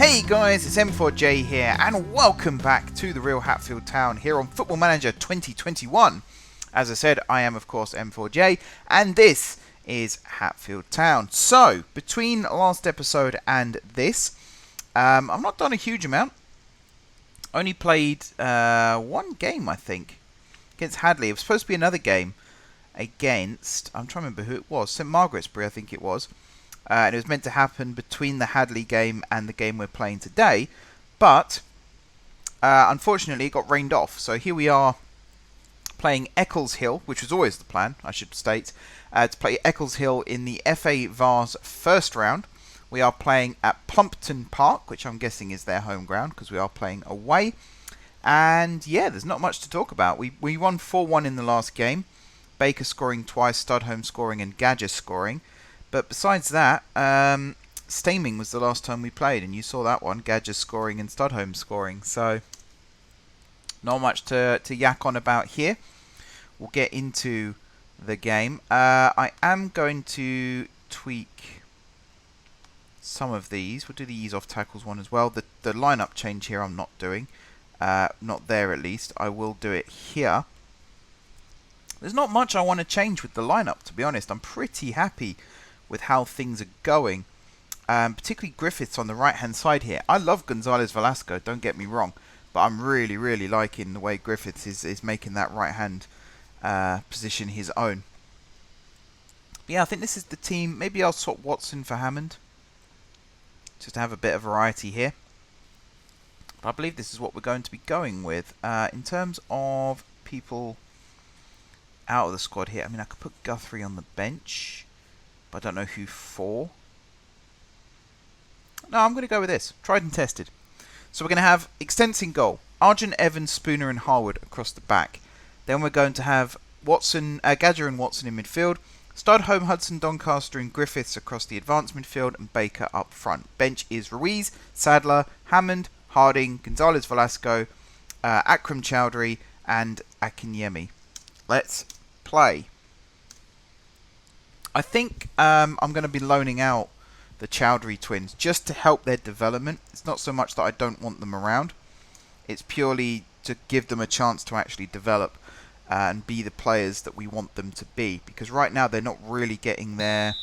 Hey guys, it's M4J here, and welcome back to the Real Hatfield Town here on Football Manager 2021. As I said, I am of course M4J, and this is Hatfield Town. So, between last episode and this, I've not done a huge amount. Only played one game, I think, against Hadley. It was supposed to be another game against, I'm trying to remember who it was, St Margaret's, I think it was. And it was meant to happen between the Hadley game and the game we're playing today. But, unfortunately, it got rained off. So here we are playing Eccleshill, which was always the plan, I should state. To play Eccleshill in the FA Vase first round. We are playing at Plumpton Park, which I'm guessing is their home ground, because we are playing away. And, yeah, there's not much to talk about. We won 4-1 in the last game. Baker scoring twice, Studholme scoring, and Gadger scoring. But besides that, Staming was the last time we played, and you saw that one, Gadger scoring and Studholme scoring. So, not much to yak on about here. We'll get into the game. I am going to tweak some of these. We'll do the ease off tackles one as well. The lineup change here I'm not doing. Not there at least. I will do it here. There's not much I want to change with the lineup, to be honest. I'm pretty happy with how things are going, particularly Griffiths on the right hand side here. I love Gonzalez Velasco, don't get me wrong, but I'm really liking the way Griffiths is making that right hand position his own. But yeah, I think this is the team. Maybe I'll swap Watson for Hammond, just to have a bit of variety here. But I believe this is what we're going to be going with. In terms of people out of the squad here, I mean, I could put Guthrie on the bench, but I don't know who for. No, I'm going to go with this. Tried and tested. So we're going to have Extents in goal. Argent, Evans, Spooner and Harwood across the back. Then we're going to have Watson, Gadger and Watson in midfield. Studholme, Hudson, Doncaster and Griffiths across the advanced midfield, and Baker up front. Bench is Ruiz, Sadler, Hammond, Harding, Gonzalez Velasco, Akram Chowdhury and Akinyemi. Let's play. I think I'm going to be loaning out the Chowdhury twins just to help their development. It's not so much that I don't want them around. It's purely to give them a chance to actually develop and be the players that we want them to be. Because right now they're not really getting their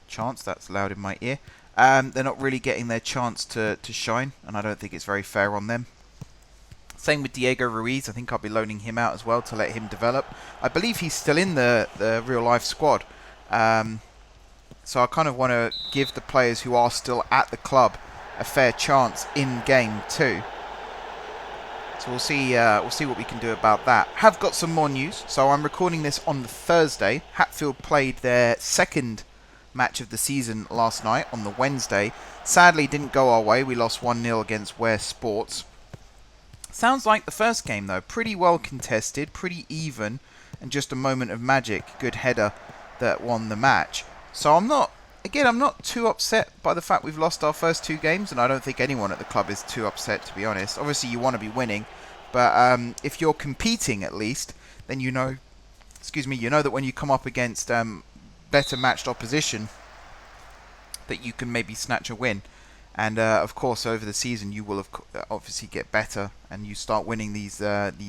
chance. That's loud in my ear. They're not really getting their chance to shine. And I don't think it's very fair on them. Same with Diego Ruiz. I think I'll be loaning him out as well to let him develop. I believe he's still in the real life squad. So I kind of want to give the players who are still at the club a fair chance in game too. So we'll see what we can do about that. Have got some more news. So I'm recording this on the Thursday. Hatfield played their second match of the season last night on the Wednesday. Sadly didn't go our way. We lost 1-0 against Ware Sports. Sounds like the first game though. Pretty well contested, pretty even, and just a moment of magic. Good header that won the match. So I'm not too upset by the fact we've lost our first two games, and I don't think anyone at the club is too upset, to be honest. Obviously you want to be winning, but if you're competing at least, then you know that when you come up against better matched opposition, that you can maybe snatch a win. And of course over the season you will obviously get better, and you start winning these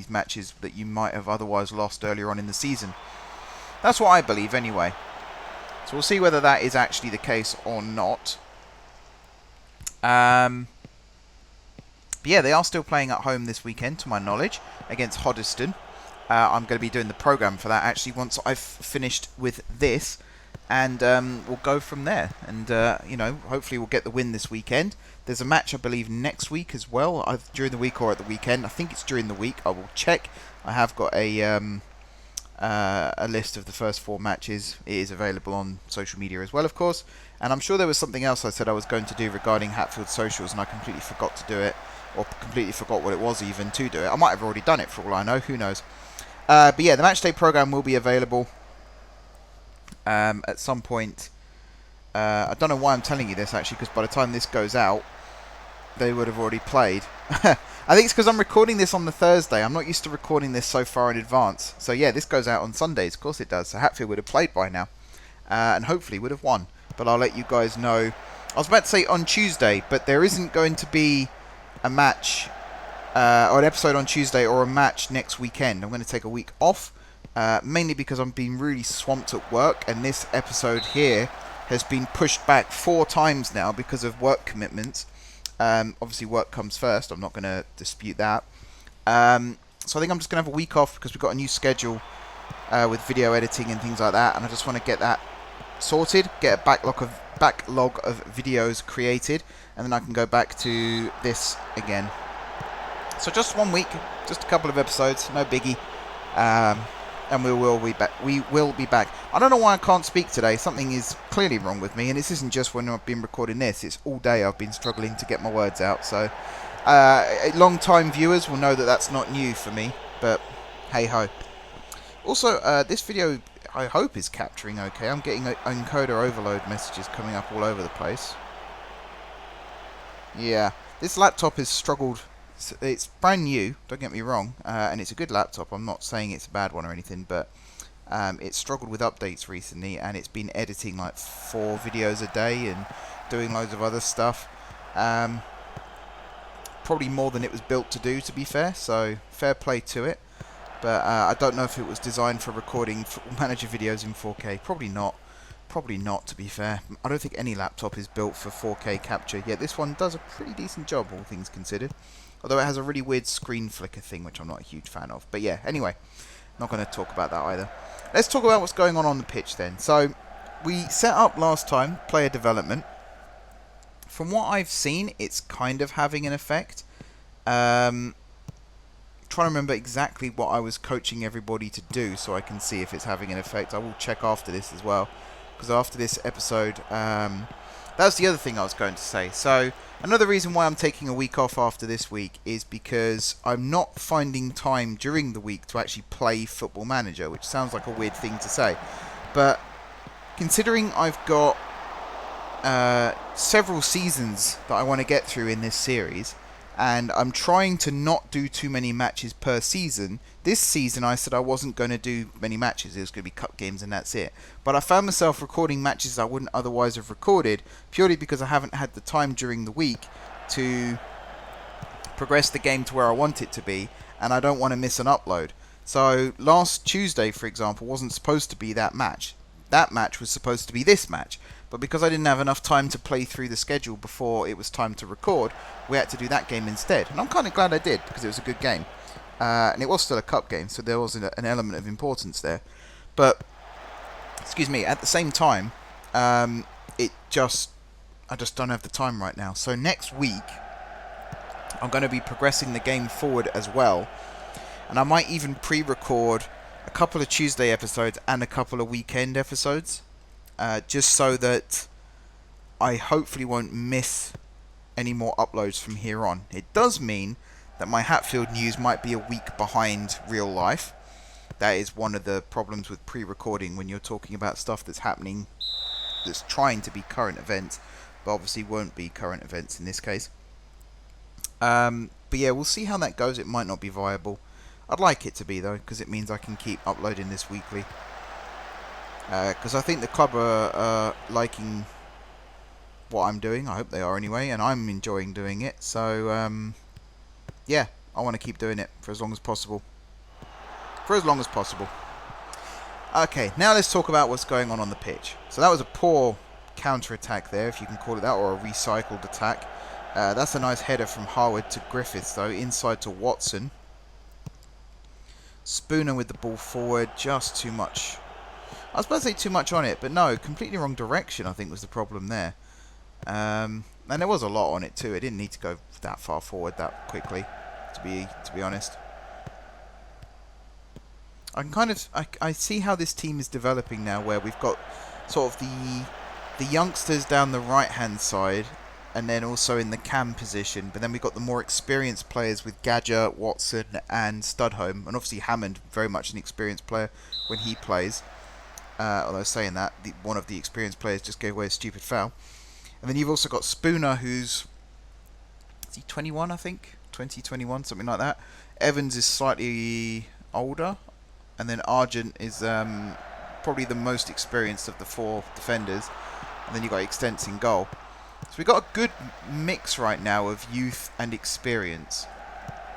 matches that you might have otherwise lost earlier on in the season. That's what I believe anyway. So we'll see whether that is actually the case or not. But yeah, they are still playing at home this weekend, to my knowledge, against Hoddesdon. I'm going to be doing the programme for that actually once I've finished with this. And we'll go from there. And, hopefully we'll get the win this weekend. There's a match, I believe, next week as well, either during the week or at the weekend. I think it's during the week. I will check. I have got a list of the first 4 matches. It is available on social media as well, of course. And I'm sure there was something else I said I was going to do regarding Hatfield socials, and I completely forgot to do it, or completely forgot what it was even to do it. I might have already done it for all I know. Who knows? But yeah, the matchday program will be available at some point. I don't know why I'm telling you this actually, because by the time this goes out, they would have already played. I think it's because I'm recording this on the Thursday. I'm not used to recording this so far in advance. So yeah, this goes out on Sundays. Of course it does. So Hatfield would have played by now. And hopefully would have won. But I'll let you guys know I was about to say on Tuesday, but there isn't going to be a match or an episode on Tuesday or a match next weekend. I'm going to take a week off, mainly because I'm being really swamped at work, and this episode here has been pushed back 4 times now because of work commitments. Obviously, work comes first. I'm not going to dispute that. So I think I'm just going to have a week off because we've got a new schedule with video editing and things like that, and I just want to get that sorted, get a backlog of videos created, and then I can go back to this again. So just 1 week, just a couple of episodes, no biggie, and we will be back. We will be back. I don't know why I can't speak today. Something is clearly wrong with me, and this isn't just when I've been recording this. It's all day I've been struggling to get my words out. So long-time viewers will know that that's not new for me, but hey ho. Also, this video, I hope, is capturing okay. I'm getting encoder overload messages coming up all over the place. Yeah, this laptop has struggled. It's brand new, don't get me wrong, and it's a good laptop. I'm not saying it's a bad one or anything, but it's struggled with updates recently, and it's been editing like 4 videos a day and doing loads of other stuff. Probably more than it was built to do, to be fair, so fair play to it. But I don't know if it was designed for recording Football Manager videos in 4K. Probably not. Probably not, to be fair. I don't think any laptop is built for 4K capture. Yet this one does a pretty decent job, all things considered. Although it has a really weird screen flicker thing, which I'm not a huge fan of. But yeah, anyway, not going to talk about that either. Let's talk about what's going on the pitch then. So, we set up last time player development. From what I've seen, it's kind of having an effect. Trying to remember exactly what I was coaching everybody to do so I can see if it's having an effect. I will check after this as well, because after this episode, that's the other thing I was going to say. So another reason why I'm taking a week off after this week is because I'm not finding time during the week to actually play Football Manager, which sounds like a weird thing to say, but considering I've got several seasons that I want to get through in this series, and I'm trying to not do too many matches per season. This season I said I wasn't going to do many matches, it was going to be cup games and that's it. But I found myself recording matches I wouldn't otherwise have recorded, purely because I haven't had the time during the week to progress the game to where I want it to be, and I don't want to miss an upload. So last Tuesday, for example, wasn't supposed to be that match. That match was supposed to be this match. But because I didn't have enough time to play through the schedule before it was time to record, we had to do that game instead. And I'm kind of glad I did, because it was a good game. And it was still a cup game, so there was an element of importance there. But, excuse me, at the same time, I just don't have the time right now. So next week, I'm going to be progressing the game forward as well. And I might even pre-record a couple of Tuesday episodes and a couple of weekend episodes. Just so that I hopefully won't miss any more uploads from here on. It does mean that my Hatfield news might be a week behind real life. That is one of the problems with pre-recording when you're talking about stuff that's happening, that's trying to be current events, but obviously won't be current events in this case. But yeah, we'll see how that goes. It might not be viable. I'd like it to be though, because it means I can keep uploading this weekly. Because I think the club are liking what I'm doing. I hope they are anyway, and I'm enjoying doing it. So, yeah, I want to keep doing it for as long as possible. Okay, now let's talk about what's going on the pitch. So that was a poor counter-attack there, if you can call it that, or a recycled attack. That's a nice header from Harwood to Griffiths, though, inside to Watson. Spooner with the ball forward, just too much. I was about to say too much on it, but no, completely wrong direction, I think, was the problem there. And there was a lot on it too. It didn't need to go that far forward that quickly, to be honest. I see how this team is developing now, where we've got sort of the youngsters down the right-hand side, and then also in the cam position, but then we've got the more experienced players with Gadger, Watson, and Studholme, and obviously Hammond, very much an experienced player when he plays. Although saying that, one of the experienced players just gave away a stupid foul. And then you've also got Spooner, is he 21, I think? 20, 21, something like that. Evans is slightly older. And then Argent is probably the most experienced of the 4 defenders. And then you've got Extents in goal. So we've got a good mix right now of youth and experience,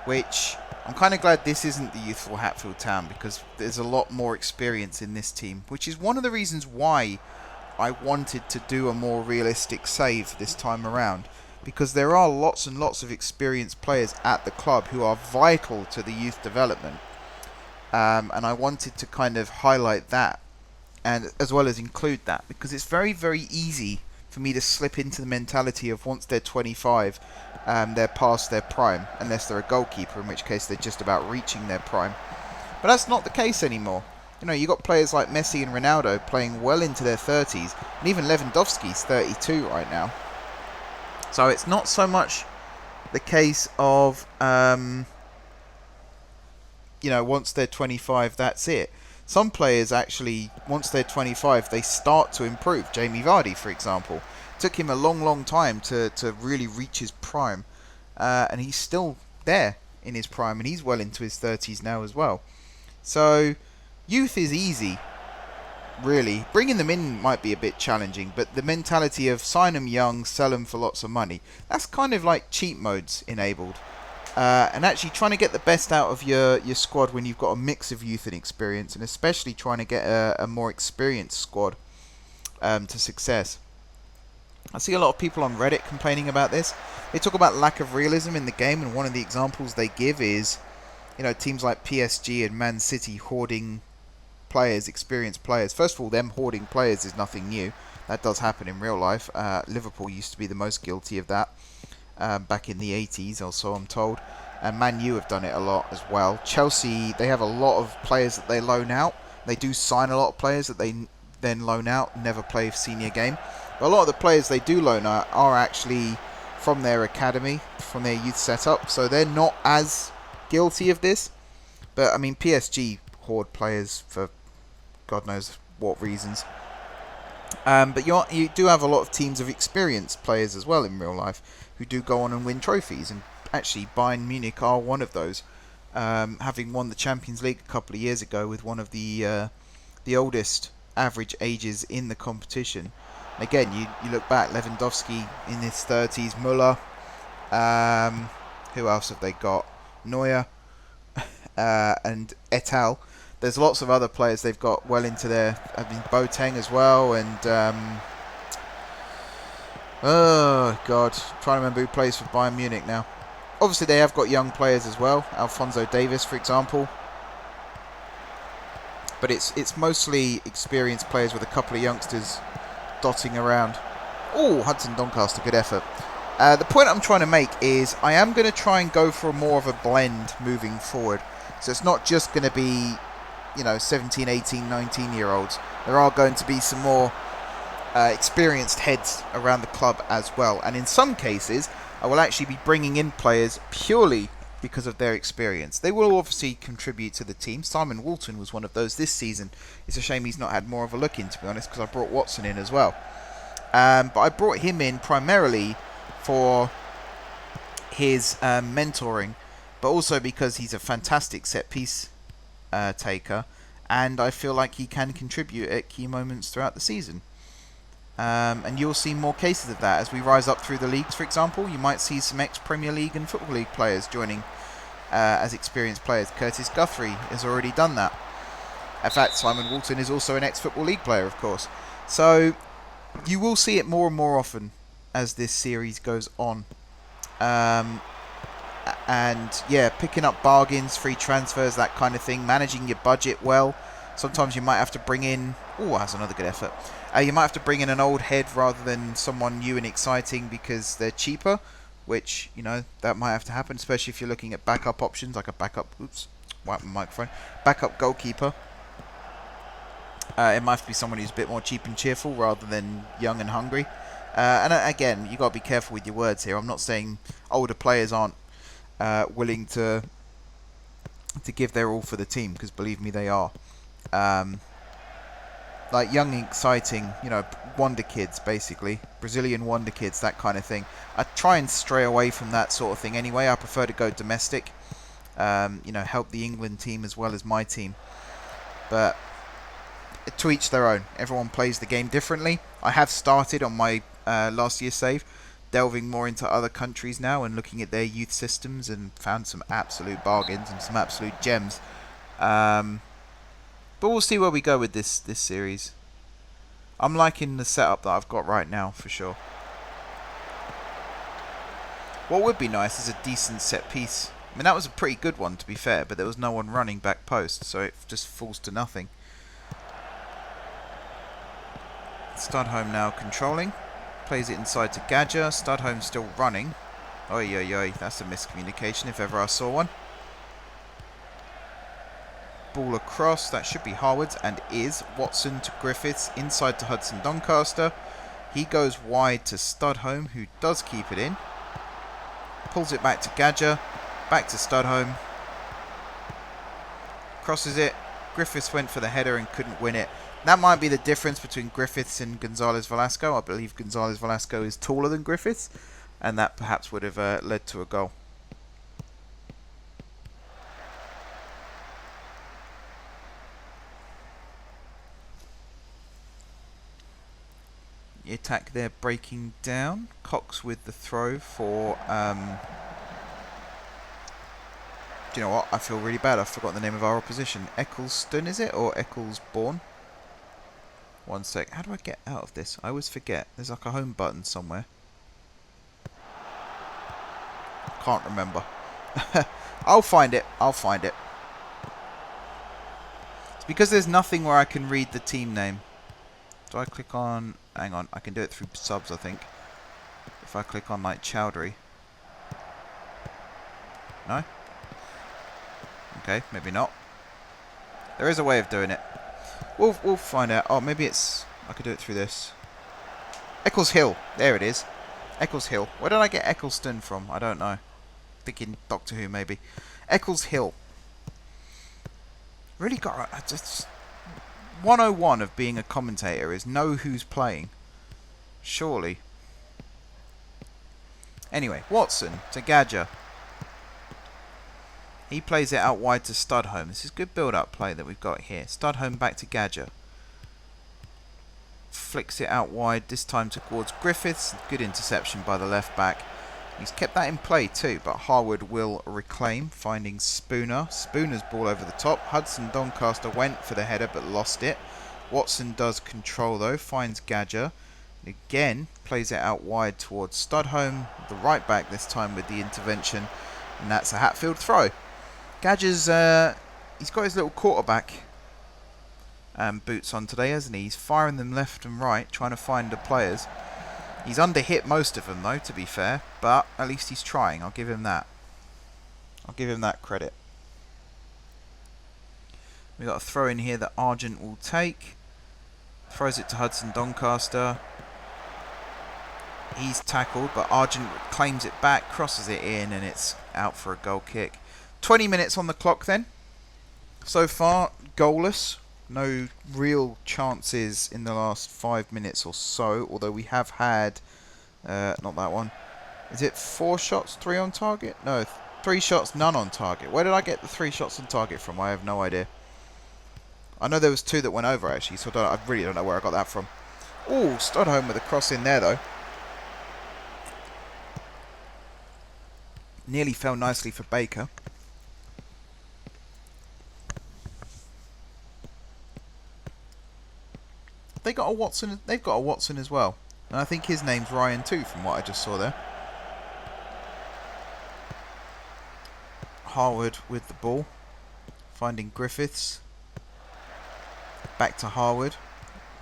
which I'm kind of glad this isn't the youthful Hatfield Town, because there's a lot more experience in this team, which is one of the reasons why I wanted to do a more realistic save this time around, because there are lots and lots of experienced players at the club who are vital to the youth development, and I wanted to kind of highlight that, and as well as include that, because it's very, very easy for me to slip into the mentality of once they're 25, they're past their prime, unless they're a goalkeeper, in which case they're just about reaching their prime. But that's not the case anymore. You know, you've got players like Messi and Ronaldo playing well into their 30s, and even Lewandowski's 32 right now. So it's not so much the case of, you know, once they're 25, that's it. Some players actually, once they're 25, they start to improve. Jamie Vardy, for example. It took him a long, long time to really reach his prime. And he's still there in his prime, and he's well into his 30s now as well. So, youth is easy, really. Bringing them in might be a bit challenging, but the mentality of sign them young, sell them for lots of money, that's kind of like cheat modes enabled. And actually trying to get the best out of your squad when you've got a mix of youth and experience, and especially trying to get a more experienced squad to success. I see a lot of people on Reddit complaining about this. They talk about lack of realism in the game, and one of the examples they give is, you know, teams like PSG and Man City hoarding players, experienced players. First of all, them hoarding players is nothing new. That does happen in real life. Liverpool used to be the most guilty of that. Back in the 80s or so, I'm told, and Man U have done it a lot as well. Chelsea, they have a lot of players that they loan out. They do sign a lot of players that they then loan out, never play senior game. But a lot of the players they do loan out are actually from their academy, from their youth setup, so they're not as guilty of this. But I mean, PSG hoard players for God knows what reasons. But you do have a lot of teams of experienced players as well in real life who do go on and win trophies, and actually Bayern Munich are one of those, having won the Champions League a couple of years ago with one of the oldest average ages in the competition. And again, you look back, Lewandowski in his 30s, Müller, who else have they got? Neuer, and et al. There's lots of other players they've got well into their... I mean, Boateng as well, and... oh, God. I'm trying to remember who plays for Bayern Munich now. Obviously, they have got young players as well. Alphonso Davies, for example. But it's mostly experienced players with a couple of youngsters dotting around. Oh, Hudson Doncaster, good effort. The point I'm trying to make is I am going to try and go for more of a blend moving forward. So it's not just going to be, you know, 17, 18, 19-year-olds. There are going to be some more experienced heads around the club as well. And in some cases, I will actually be bringing in players purely because of their experience. They will obviously contribute to the team. Simon Walton was one of those this season. It's a shame he's not had more of a look in, to be honest, because I brought Watson in as well. But I brought him in primarily for his mentoring, but also because he's a fantastic set-piece taker, and I feel like he can contribute at key moments throughout the season. And you'll see more cases of that as we rise up through the leagues. For example, you might see some ex-Premier League and Football League players joining as experienced players. Curtis Guthrie has already done that. In fact, Simon Walton is also an ex-Football League player, of course. So you will see it more and more often as this series goes on. And yeah, picking up bargains, free transfers, that kind of thing, managing your budget well. Sometimes you might have to bring in... oh, that's another good effort. You might have to bring in an old head rather than someone new and exciting because they're cheaper, which, you know, that might have to happen, especially if you're looking at backup options, like a backup... oops, wipe my microphone. Backup goalkeeper. It might have to be someone who's a bit more cheap and cheerful rather than young and hungry. And again, you've got to be careful with your words here. I'm not saying older players aren't willing to give their all for the team, because believe me, they are. Like young and exciting, you know, wonder kids, basically. Brazilian wonder kids, that kind of thing. I try and stray away from that sort of thing anyway. I prefer to go domestic. You know, help the England team as well as my team. But to each their own. Everyone plays the game differently. I have started on my last year's save, delving more into other countries now and looking at their youth systems, and found some absolute bargains and some absolute gems. But we'll see where we go with this series. I'm liking the setup that I've got right now for sure. What would be nice is a decent set piece. I mean, that was a pretty good one to be fair, but there was no one running back post, so it just falls to nothing. Studholme now controlling. Plays it inside to Gadger. Studholme still running. Oi, oi, oi. That's a miscommunication if ever I saw one. Ball across. That should be Harwood's and is. Watson to Griffiths. Inside to Hudson Doncaster. He goes wide to Studholme, who does keep it in. Pulls it back to Gadger. Back to Studholme. Crosses it. Griffiths went for the header and couldn't win it. That might be the difference between Griffiths and Gonzalez Velasco. I believe Gonzalez Velasco is taller than Griffiths, and that perhaps would have led to a goal. The attack there breaking down. Cox with the throw for... do you know what? I feel really bad. I've forgotten the name of our opposition. Eccleston, is it? Or Ecclesbourne? One sec. How do I get out of this? I always forget. There's like a home button somewhere. Can't remember. I'll find it. I'll find it. It's because there's nothing where I can read the team name. Do I click on... Hang on. I can do it through subs, I think. If I click on, like, Chowdhury. No? Okay, maybe not. There is a way of doing it. We'll find out. Oh, maybe it's... I could do it through this. Eccleshill. There it is. Eccleshill. Where did I get Eccleston from? I don't know. Thinking Doctor Who, maybe. Eccleshill. Really got... Just 101 of being a commentator is know who's playing. Surely. Anyway, Watson to Gadger. He plays it out wide to Studholme. This is good build-up play that we've got here. Studholme back to Gadger. Flicks it out wide, this time towards Griffiths. Good interception by the left back. He's kept that in play too, but Harwood will reclaim, finding Spooner. Spooner's ball over the top. Hudson Doncaster went for the header but lost it. Watson does control though, finds Gadger. Again, plays it out wide towards Studholme. The right back this time with the intervention. And that's a Hatfield throw. Gadger's, he's got his little quarterback boots on today, hasn't he? He's firing them left and right, trying to find the players. He's under-hit most of them, though, to be fair. But at least he's trying. I'll give him that. I'll give him that credit. We've got a throw in here that Argent will take. Throws it to Hudson Doncaster. He's tackled, but Argent claims it back, crosses it in, and it's out for a goal kick. 20 minutes on the clock then. So far, goalless. No real chances in the last 5 minutes or so, although we have had... not that one. Is it 4 shots, 3 on target? No, 3 shots, none on target. Where did I get the 3 shots on target from? I have no idea. I know there was 2 that went over, actually, so I really don't know where I got that from. Ooh, Studholme with a cross in there, though. Nearly fell nicely for Baker. They've got a Watson as well. And I think his name's Ryan too, from what I just saw there. Harwood with the ball. Finding Griffiths. Back to Harwood.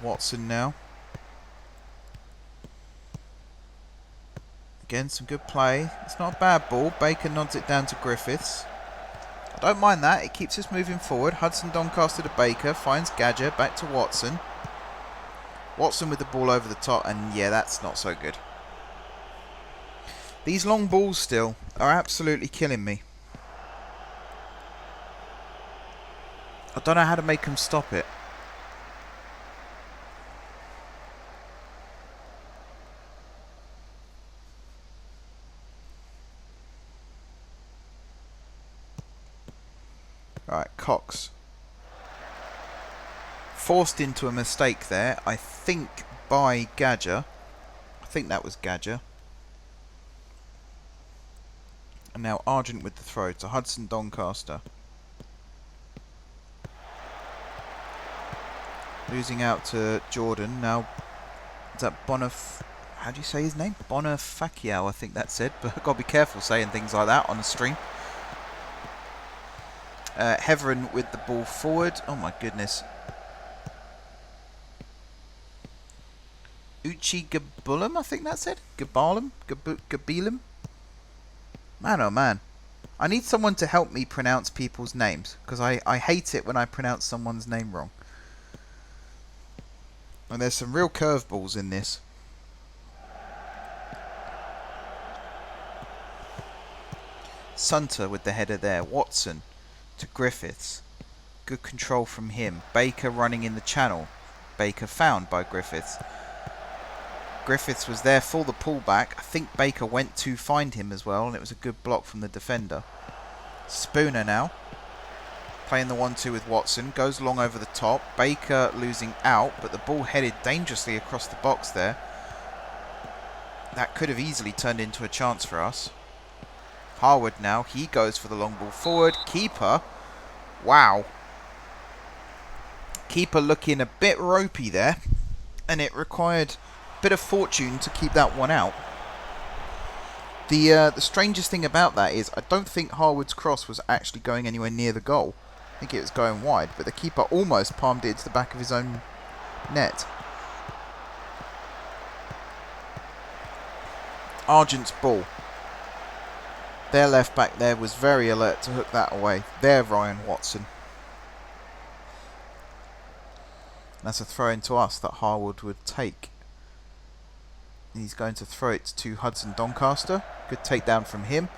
Watson now. Again, some good play. It's not a bad ball. Baker nods it down to Griffiths. I don't mind that. It keeps us moving forward. Hudson Doncaster to Baker. Finds Gadger. Back to Watson. Watson with the ball over the top. And yeah, that's not so good. These long balls still are absolutely killing me. I don't know how to make them stop it. Alright, Cox. Forced into a mistake there, I think, by Gadger. I think that was Gadger. And now Argent with the throw to Hudson Doncaster. Losing out to Jordan. Now, is that how do you say his name? Bonifacio, I think that's it. But I've got to be careful saying things like that on the stream. Heverin with the ball forward. Oh my goodness. Uchi Gabulam, I think that's it. Gabilam. Man, oh man. I need someone to help me pronounce people's names, because I hate it when I pronounce someone's name wrong. And there's some real curveballs in this. Sunter with the header there. Watson to Griffiths. Good control from him. Baker running in the channel. Baker found by Griffiths. Griffiths was there for the pullback. I think Baker went to find him as well, and it was a good block from the defender. Spooner now. Playing the 1-2 with Watson. Goes long over the top. Baker losing out, but the ball headed dangerously across the box there. That could have easily turned into a chance for us. Harwood now. He goes for the long ball forward. Keeper. Wow. Keeper looking a bit ropey there. And it required a bit of fortune to keep that one out. The strangest thing about that is I don't think Harwood's cross was actually going anywhere near the goal. I think it was going wide, but the keeper almost palmed it into the back of his own net. Argent's ball. Their left back there was very alert to hook that away. There, Ryan Watson. That's a throw into us that Harwood would take. He's going to throw it to Hudson Doncaster. Good takedown from him.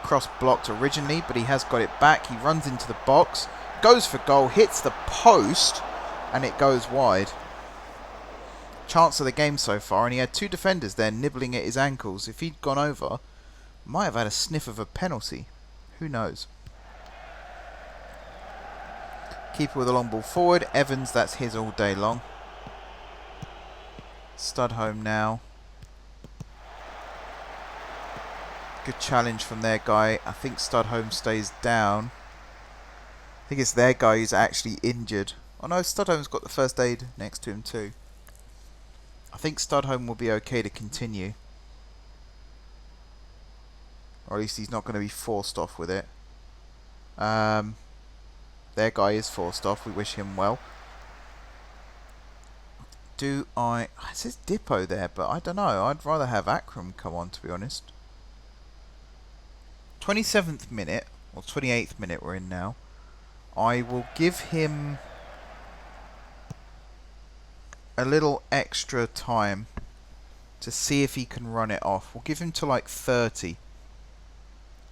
Cross blocked originally, but he has got it back. He runs into the box, goes for goal, hits the post, and it goes wide. Chance of the game so far, and he had two defenders there nibbling at his ankles. If he'd gone over, might have had a sniff of a penalty. Who knows? Keeper with a long ball forward. Evans, that's his all day long. Studholme now. Good challenge from their guy. I think Studholme stays down. I think it's their guy who's actually injured. Oh no, Studholme's got the first aid next to him too. I think Studholme will be okay to continue. Or at least he's not going to be forced off with it. Their guy is forced off. We wish him well. It says Dippo there, but I don't know. I'd rather have Akram come on, to be honest. 27th minute, or 28th minute we're in now. I will give him a little extra time to see if he can run it off. We'll give him to like 30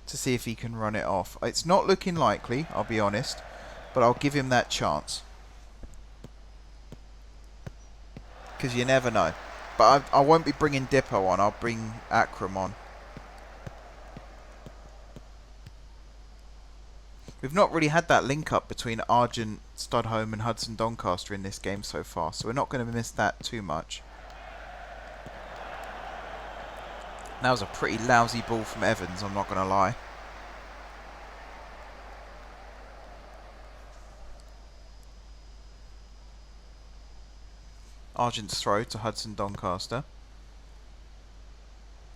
to see if he can run it off. It's not looking likely, I'll be honest, but I'll give him that chance. Because you never know. But I won't be bringing Dippo on, I'll bring Akram on. We've not really had that link up between Argent, Studholme and Hudson Doncaster in this game so far, so we're not going to miss that too much. That was a pretty lousy ball from Evans, I'm not going to lie. Argent's throw to Hudson Doncaster.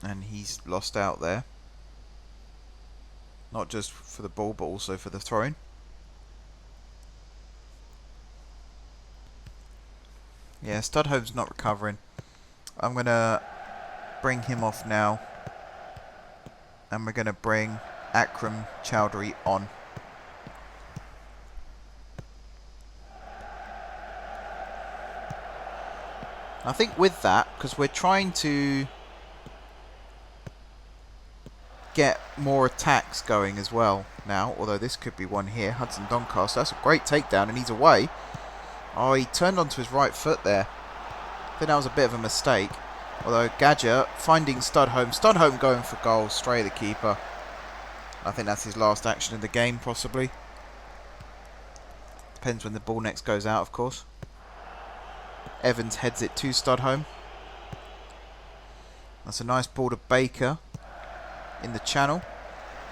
And he's lost out there. Not just for the ball, but also for the throw-in. Yeah, Studholme's not recovering. I'm going to bring him off now. And we're going to bring Akram Chowdhury on. I think with that, because we're trying to get more attacks going as well now, although this could be one here. Hudson Doncaster, that's a great takedown and he's away. Oh, he turned onto his right foot there. I think that was a bit of a mistake. Although Gadger finding Studholme. Studholme going for goal, stray the keeper. I think that's his last action in the game possibly. Depends when the ball next goes out, of course. Evans heads it to Studholme. That's a nice ball to Baker in the channel.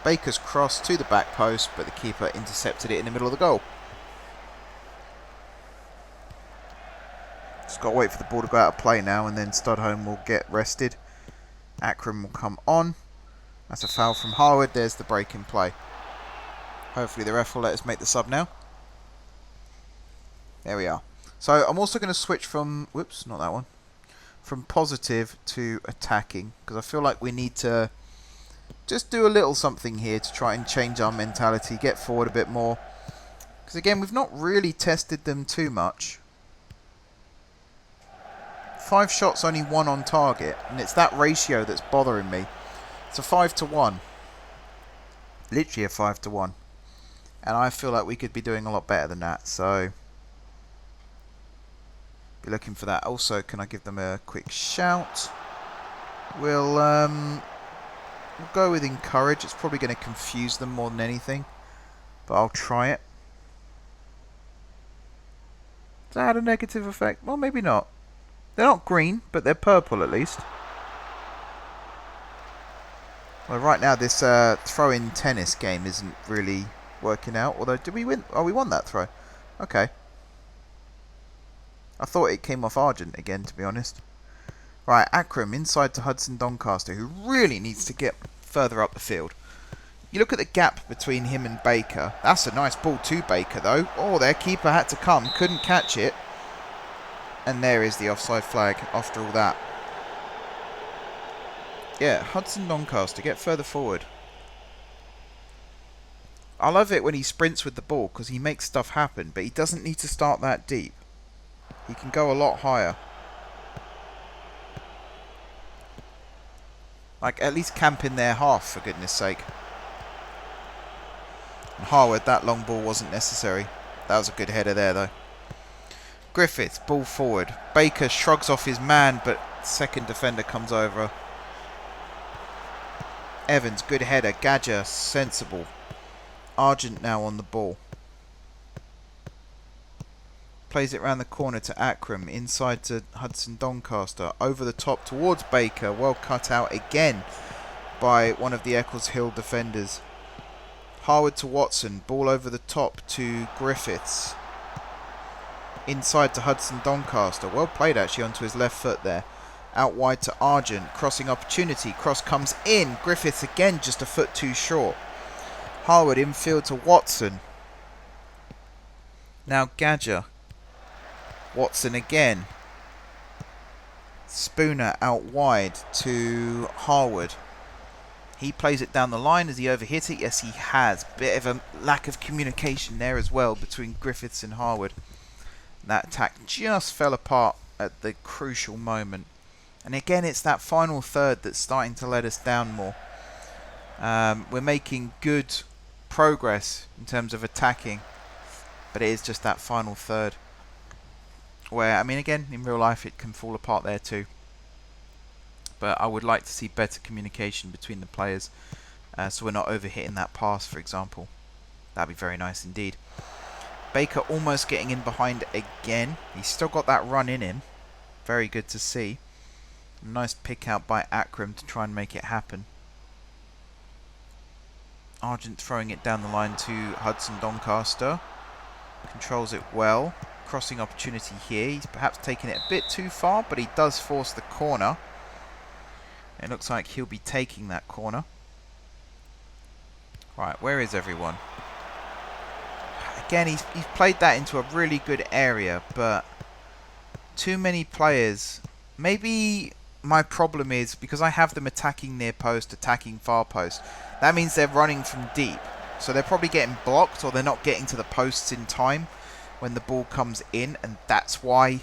Baker's cross to the back post, but the keeper intercepted it in the middle of the goal. Just got to wait for the ball to go out of play now, and then Studholme will get rested. Akram will come on. That's a foul from Harwood. There's the break in play. Hopefully the ref will let us make the sub now. There we are. So I'm also going to switch from, whoops, not that one, from positive to attacking, because I feel like we need to just do a little something here to try and change our mentality, get forward a bit more. Because again, we've not really tested them too much. 5 shots, only 1 on target, and it's that ratio that's bothering me. It's a 5-to-1. Literally a 5-to-1. And I feel like we could be doing a lot better than that, so be looking for that. Also, can I give them a quick shout? We'll go with encourage. It's probably going to confuse them more than anything, but I'll try it. Does that have a negative effect? Well, maybe not. They're not green, but they're purple at least. Well, right now this throw-in tennis game isn't really working out. Although, did we win? Oh, we won that throw. Okay. I thought it came off Argent again, to be honest. Right, Akram inside to Hudson Doncaster, who really needs to get further up the field. You look at the gap between him and Baker. That's a nice ball to Baker, though. Oh, their keeper had to come, couldn't catch it. And there is the offside flag after all that. Yeah, Hudson Doncaster, get further forward. I love it when he sprints with the ball because he makes stuff happen, but he doesn't need to start that deep. He can go a lot higher. Like, at least camp in their half, for goodness sake. And Harwood, that long ball wasn't necessary. That was a good header there, though. Griffiths, ball forward. Baker shrugs off his man, but second defender comes over. Evans, good header. Gadger, sensible. Argent now on the ball. Plays it round the corner to Akram. Inside to Hudson Doncaster. Over the top towards Baker. Well cut out again by one of the Eccleshill defenders. Harwood to Watson. Ball over the top to Griffiths. Inside to Hudson Doncaster. Well played actually onto his left foot there. Out wide to Argent. Crossing opportunity. Cross comes in. Griffiths again just a foot too short. Harwood infield to Watson. Now Gadger. Watson again. Spooner out wide to Harwood. He plays it down the line. Has he overhit it? Yes, he has. Bit of a lack of communication there as well between Griffiths and Harwood. That attack just fell apart at the crucial moment. And again, it's that final third that's starting to let us down more. We're making good progress in terms of attacking, but it is just that final third where, I mean, again, in real life it can fall apart there too. But I would like to see better communication between the players, so we're not overhitting that pass, for example. That'd be very nice indeed. Baker almost getting in behind again. He's still got that run in him. Very good to see. Nice pick out by Akram to try and make it happen. Argent throwing it down the line to Hudson Doncaster. Controls it well. Crossing opportunity here. He's perhaps taking it a bit too far, but he does force the corner. It looks like he'll be taking that corner. Right, where is everyone? Again, he's played that into a really good area, but too many players. Maybe my problem is because I have them attacking near post, attacking far post. That means they're running from deep. So they're probably getting blocked, or they're not getting to the posts in time when the ball comes in, and that's why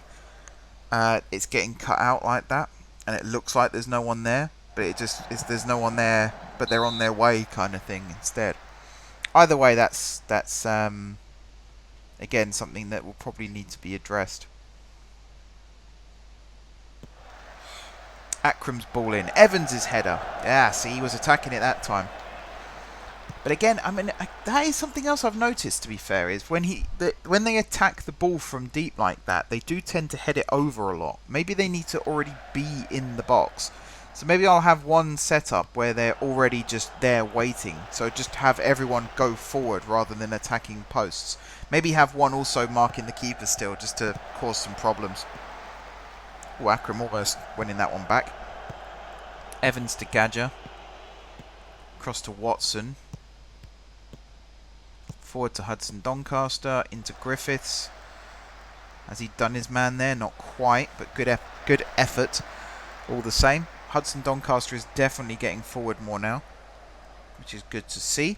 it's getting cut out like that. And it looks like there's no one there, but it just is, there's no one there, but they're on their way kind of thing instead. Either way, that's again something that will probably need to be addressed. Akram's ball in. Evans' header. Yeah, see, he was attacking it that time. But again, I mean, that is something else I've noticed, to be fair, is when when they attack the ball from deep like that, they do tend to head it over a lot. Maybe they need to already be in the box So maybe I'll have one setup where they're already just there waiting. So just have everyone go forward rather than attacking posts. Maybe have one also marking the keeper still, just to cause some problems. Oh, Akram almost winning that one back. Evans to Gadger. Cross to Watson. Forward to Hudson Doncaster. Into Griffiths. Has he done his man there? Not quite, but good effort all the same. Hudson Doncaster is definitely getting forward more now, which is good to see.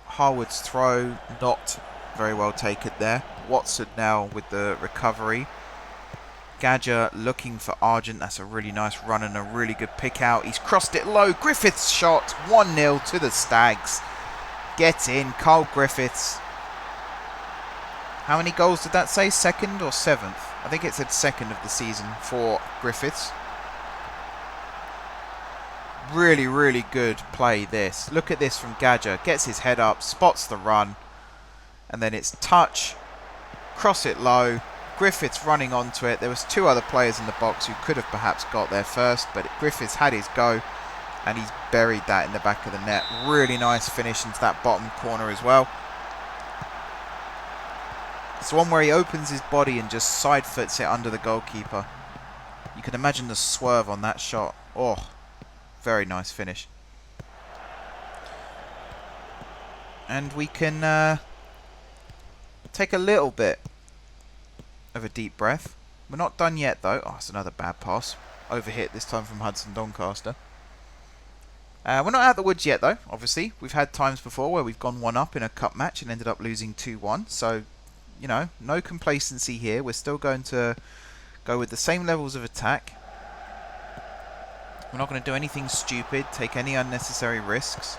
Harwood's throw, not very well taken there. Watson now with the recovery. Gadger looking for Argent. That's a really nice run and a really good pick out. He's crossed it low. Griffiths shot. 1-0 to the Stags. Get in, Carl Griffiths. How many goals did that say? Second or seventh? I think it said second of the season for Griffiths. Really, really good play this. Look at this from Gadger. Gets his head up, spots the run. And then it's touch. Cross it low. Griffiths running onto it. There was two other players in the box who could have perhaps got there first, but Griffiths had his go and he's buried that in the back of the net. Really nice finish into that bottom corner as well. It's one where he opens his body and just side foots it under the goalkeeper. You can imagine the swerve on that shot. Oh, very nice finish. And we can take a little bit of a deep breath. We're not done yet though. Oh, it's another bad pass. Overhit this time from Hudson Doncaster. We're not out of the woods yet though, obviously. We've had times before where we've gone 1-up in a cup match and ended up losing 2-1. So, you know, no complacency here. We're still going to go with the same levels of attack. We're not going to do anything stupid, take any unnecessary risks.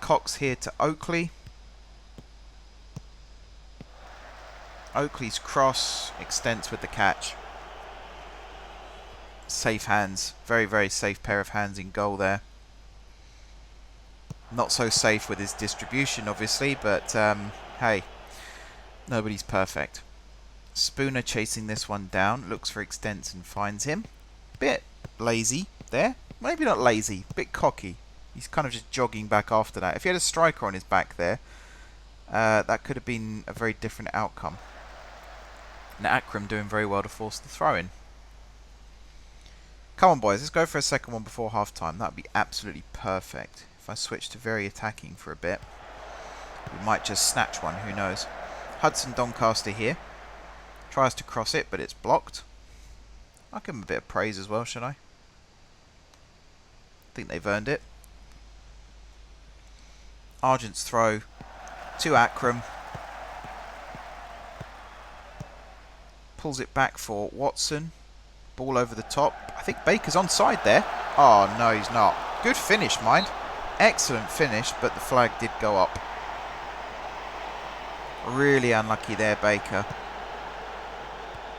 Cox here to Oakley. Oakley's cross extends with the catch. Safe hands. Very, very safe pair of hands in goal there. Not so safe with his distribution, obviously, but hey, nobody's perfect. Spooner chasing this one down. Looks for Extents and finds him. Bit lazy there. Maybe not lazy. Bit cocky. He's kind of just jogging back after that. If he had a striker on his back there, that could have been a very different outcome. And Akram doing very well to force the throw in. Come on, boys. Let's go for a second one before half time. That would be absolutely perfect. If I switch to very attacking for a bit, we might just snatch one. Who knows? Hudson Doncaster here. Tries to cross it, but it's blocked. I'll give him a bit of praise as well, should I? I think they've earned it. Argent's throw to Akram. Pulls it back for Watson. Ball over the top. I think Baker's onside there. Oh, no, he's not. Good finish, mind. Excellent finish, but the flag did go up. Really unlucky there, Baker.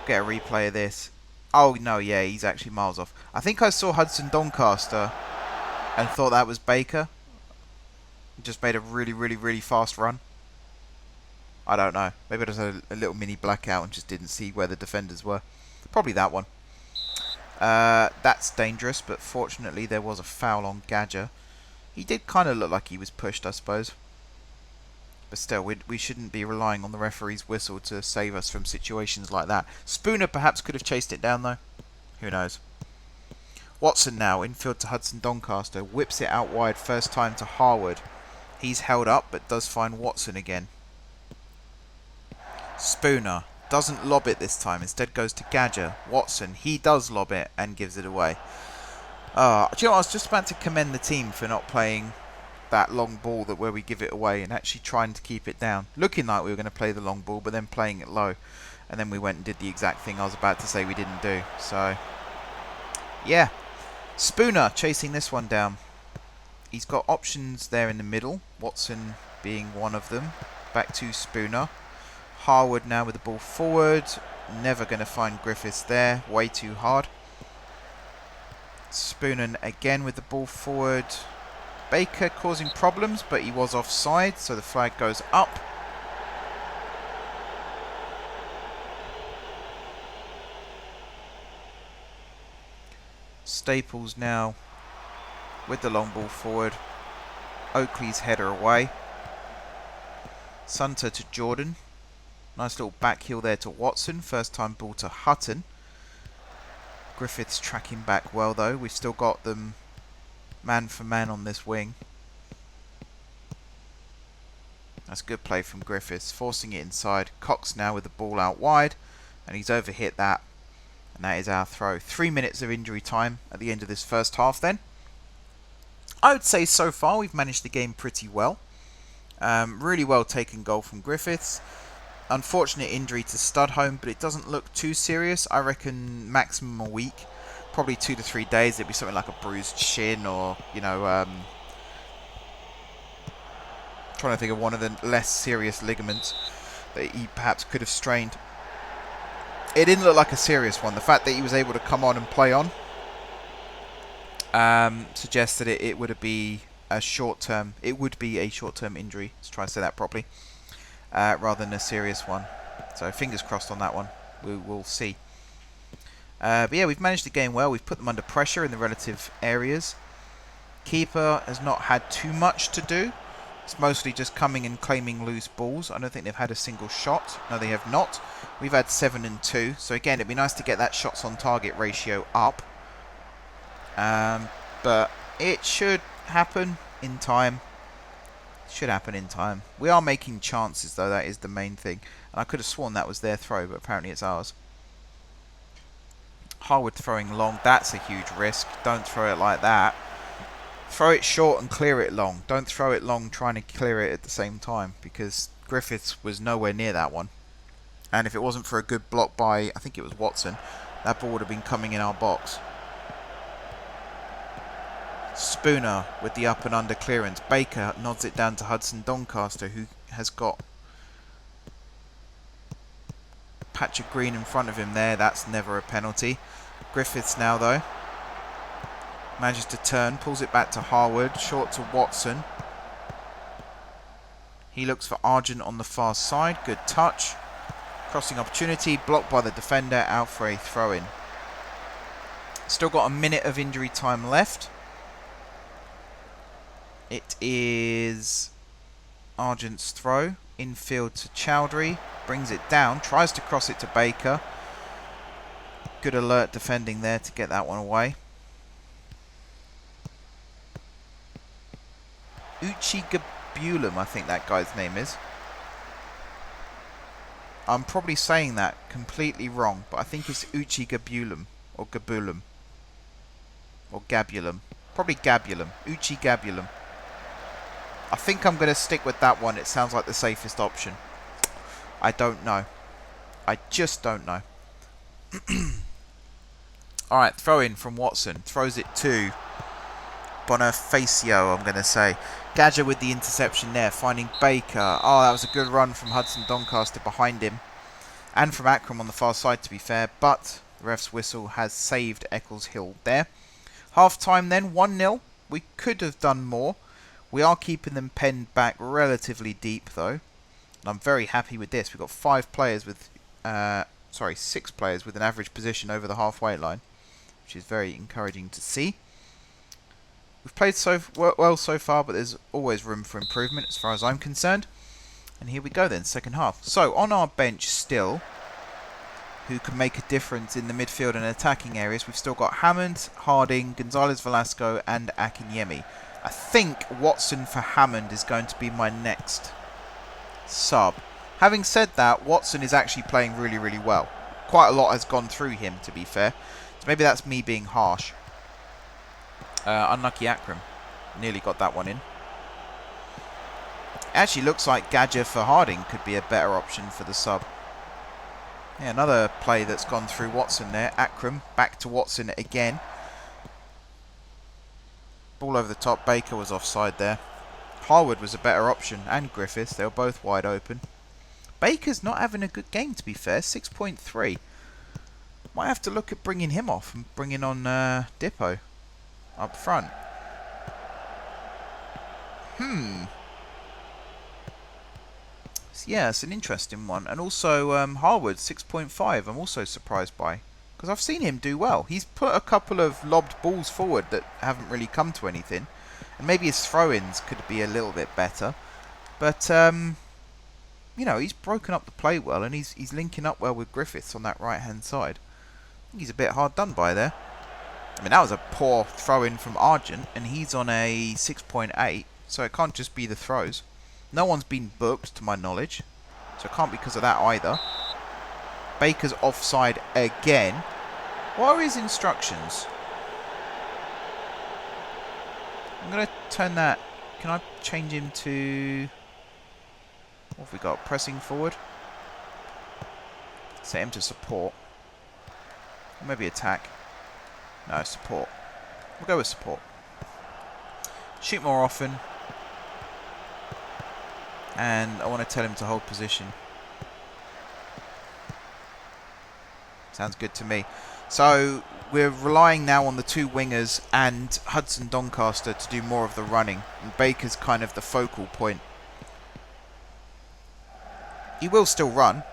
Get a replay of this. Oh, no, yeah, he's actually miles off. I think I saw Hudson Doncaster and thought that was Baker. Just made a really, really, really fast run. I don't know. Maybe I just had a little mini blackout and just didn't see where the defenders were. Probably that one. That's dangerous, but fortunately there was a foul on Gadger. He did kind of look like he was pushed, I suppose. But still, we shouldn't be relying on the referee's whistle to save us from situations like that. Spooner perhaps could have chased it down, though. Who knows? Watson now, infield to Hudson Doncaster. Whips it out wide, first time to Harwood. He's held up, but does find Watson again. Spooner doesn't lob it this time. Instead goes to Gadger. Watson, he does lob it and gives it away. Do you know what? I was just about to commend the team for not playing that long ball where we give it away and actually trying to keep it down. Looking like we were going to play the long ball, but then playing it low. And then we went and did the exact thing I was about to say we didn't do. So, yeah. Spooner chasing this one down. He's got options there in the middle. Watson being one of them. Back to Spooner. Harwood now with the ball forward. Never going to find Griffiths there. Way too hard. Spooner again with the ball forward. Baker causing problems, but he was offside, so the flag goes up. Staples now with the long ball forward. Oakley's header away. Sunter to Jordan. Nice little back heel there to Watson. First time ball to Hutton. Griffiths tracking back well though. We've still got them man for man on this wing. That's good play from Griffiths, forcing it inside. Cox now with the ball out wide, and he's overhit that. And that is our throw. 3 minutes of injury time at the end of this first half then. I would say so far we've managed the game pretty well. Really well taken goal from Griffiths. Unfortunate injury to Studholme, but it doesn't look too serious. I reckon maximum a week. Probably 2 to 3 days. It'd be something like a bruised shin or, you know, trying to think of one of the less serious ligaments that he perhaps could have strained. It didn't look like a serious one. The fact that he was able to come on and play on suggests that it would be a short-term. It would be a short-term injury. Let's try to say that properly, rather than a serious one. So fingers crossed on that one. We'll see. But yeah, we've managed the game well. We've put them under pressure in the relative areas. Keeper has not had too much to do. It's mostly just coming and claiming loose balls. I don't think they've had a single shot. No, they have not. We've had 7 and 2. So again, it'd be nice to get that shots on target ratio up. But it should happen in time. Should happen in time. We are making chances though. That is the main thing. And I could have sworn that was their throw, but apparently it's ours. Harwood throwing long. That's a huge risk. Don't throw it like that. Throw it short and clear it long. Don't throw it long trying to clear it at the same time, because Griffiths was nowhere near that one. And if it wasn't for a good block by, I think it was Watson, that ball would have been coming in our box. Spooner with the up and under clearance. Baker nods it down to Hudson Doncaster, who has got a patch of green in front of him there. That's never a penalty. Griffiths now though. Manages to turn, pulls it back to Harwood, short to Watson. He looks for Argent on the far side, good touch. Crossing opportunity, blocked by the defender, out for a throw-in. Still got a minute of injury time left. It is Argent's throw, infield to Chowdhury, brings it down, tries to cross it to Baker. Good alert defending there to get that one away. Uchigabulum, I think that guy's name is. I'm probably saying that completely wrong, but I think it's Uchigabulum or Gabulum or Gabulum. Probably Gabulum. Uchigabulum. I think I'm going to stick with that one. It sounds like the safest option. I don't know. I just don't know. Alright, throw in from Watson. Throws it to Bonifacio, I'm going to say. Gadger with the interception there, finding Baker. Oh, that was a good run from Hudson Doncaster behind him. And from Akram on the far side, to be fair. But the ref's whistle has saved Eccleshill there. Half-time then, 1-0. We could have done more. We are keeping them penned back relatively deep, though. And I'm very happy with this. We've got 6 players with an average position over the halfway line, which is very encouraging to see. We've played well so far, but there's always room for improvement as far as I'm concerned. And here we go then, second half. So, on our bench still, who can make a difference in the midfield and attacking areas, we've still got Hammond, Harding, Gonzalez Velasco and Akinyemi. I think Watson for Hammond is going to be my next sub. Having said that, Watson is actually playing really, really well. Quite a lot has gone through him, to be fair. So maybe that's me being harsh. Unlucky Akram. Nearly got that one in. Actually looks like Gadger for Harding could be a better option for the sub. Yeah, another play that's gone through Watson there. Akram back to Watson again. Ball over the top. Baker was offside there. Harwood was a better option, and Griffiths. They were both wide open. Baker's not having a good game, to be fair. 6.3. Might have to look at bringing him off and bringing on Dippo up front. Yeah, it's an interesting one. And also Harwood, 6.5. I'm also surprised by. Because I've seen him do well. He's put a couple of lobbed balls forward that haven't really come to anything. And maybe his throw-ins could be a little bit better. But, you know, he's broken up the play well, and he's linking up well with Griffiths on that right-hand side. I think he's a bit hard done by there. I mean, that was a poor throw-in from Argent, and he's on a 6.8, so it can't just be the throws. No one's been booked, to my knowledge, so it can't be because of that either. Baker's offside again. What are his instructions? I'm going to turn that... Can I change him to... What have we got? Pressing forward. Set him to support. Maybe attack. No, support. We'll go with support. Shoot more often. And I want to tell him to hold position. Sounds good to me. So we're relying now on the two wingers and Hudson Doncaster to do more of the running. And Baker's kind of the focal point. He will still run.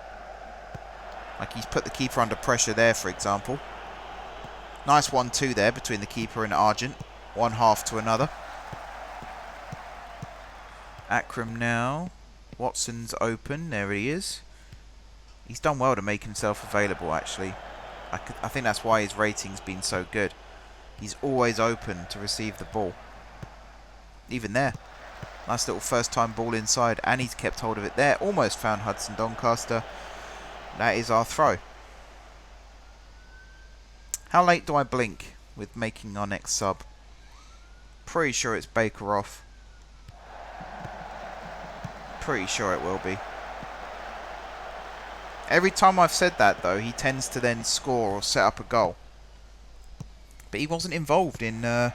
Like he's put the keeper under pressure there, for example. Nice 1-2 there between the keeper and Argent. One half to another. Akram now. Watson's open. There he is. He's done well to make himself available, actually. I think that's why his rating's been so good. He's always open to receive the ball. Even there. Nice little first-time ball inside, and he's kept hold of it there. Almost found Hudson Doncaster. That is our throw. How late do I blink with making our next sub? Pretty sure it's Baker off. Pretty sure it will be. Every time I've said that, though, he tends to then score or set up a goal. But he wasn't involved in the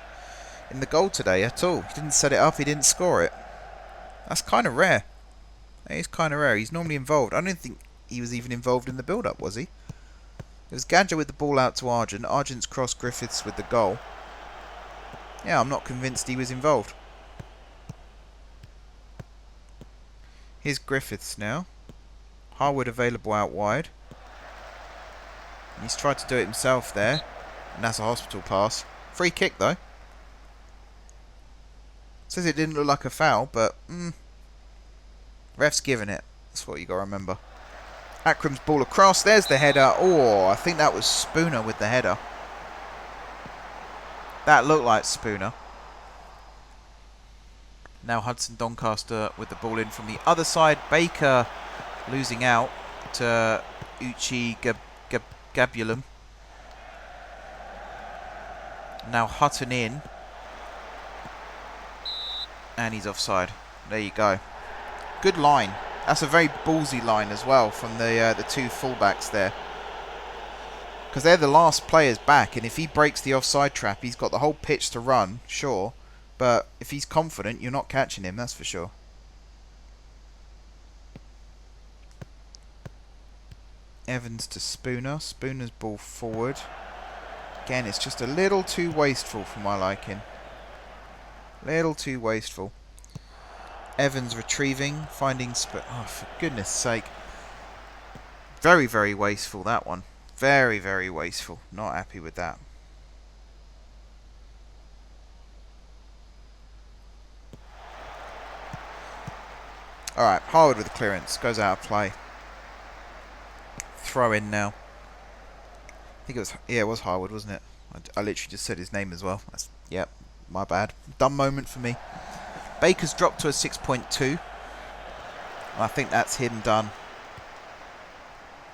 goal today at all. He didn't set it up, he didn't score it. That's kind of rare. That is kind of rare. He's normally involved. I don't think he was even involved in the build-up, was he? It was Gadger with the ball out to Argent. Argent's cross Griffiths with the goal. Yeah, I'm not convinced he was involved. Here's Griffiths now. Harwood available out wide. He's tried to do it himself there. And that's a hospital pass. Free kick though. Says it didn't look like a foul, but ref's given it. That's what you got to remember. Akram's ball across. There's the header. Oh, I think that was Spooner with the header. That looked like Spooner. Now Hudson Doncaster with the ball in from the other side. Baker losing out to Uchi Gabulum. Now Hutton in. And he's offside. There you go. Good line. That's a very ballsy line as well from the two fullbacks there. Because they're the last players back, and if he breaks the offside trap, he's got the whole pitch to run, sure. But if he's confident, you're not catching him, that's for sure. Evans to Spooner. Spooner's ball forward. Again, it's just a little too wasteful for my liking. Little too wasteful. Evans retrieving, finding... Oh, for goodness sake. Very, very wasteful, that one. Very, very wasteful. Not happy with that. Alright, Harwood with the clearance. Goes out of play. Throw in now. I think it was... Yeah, it was Harwood, wasn't it? I literally just said his name as well. Yep, my bad. Dumb moment for me. Baker's dropped to a 6.2. I think that's him done.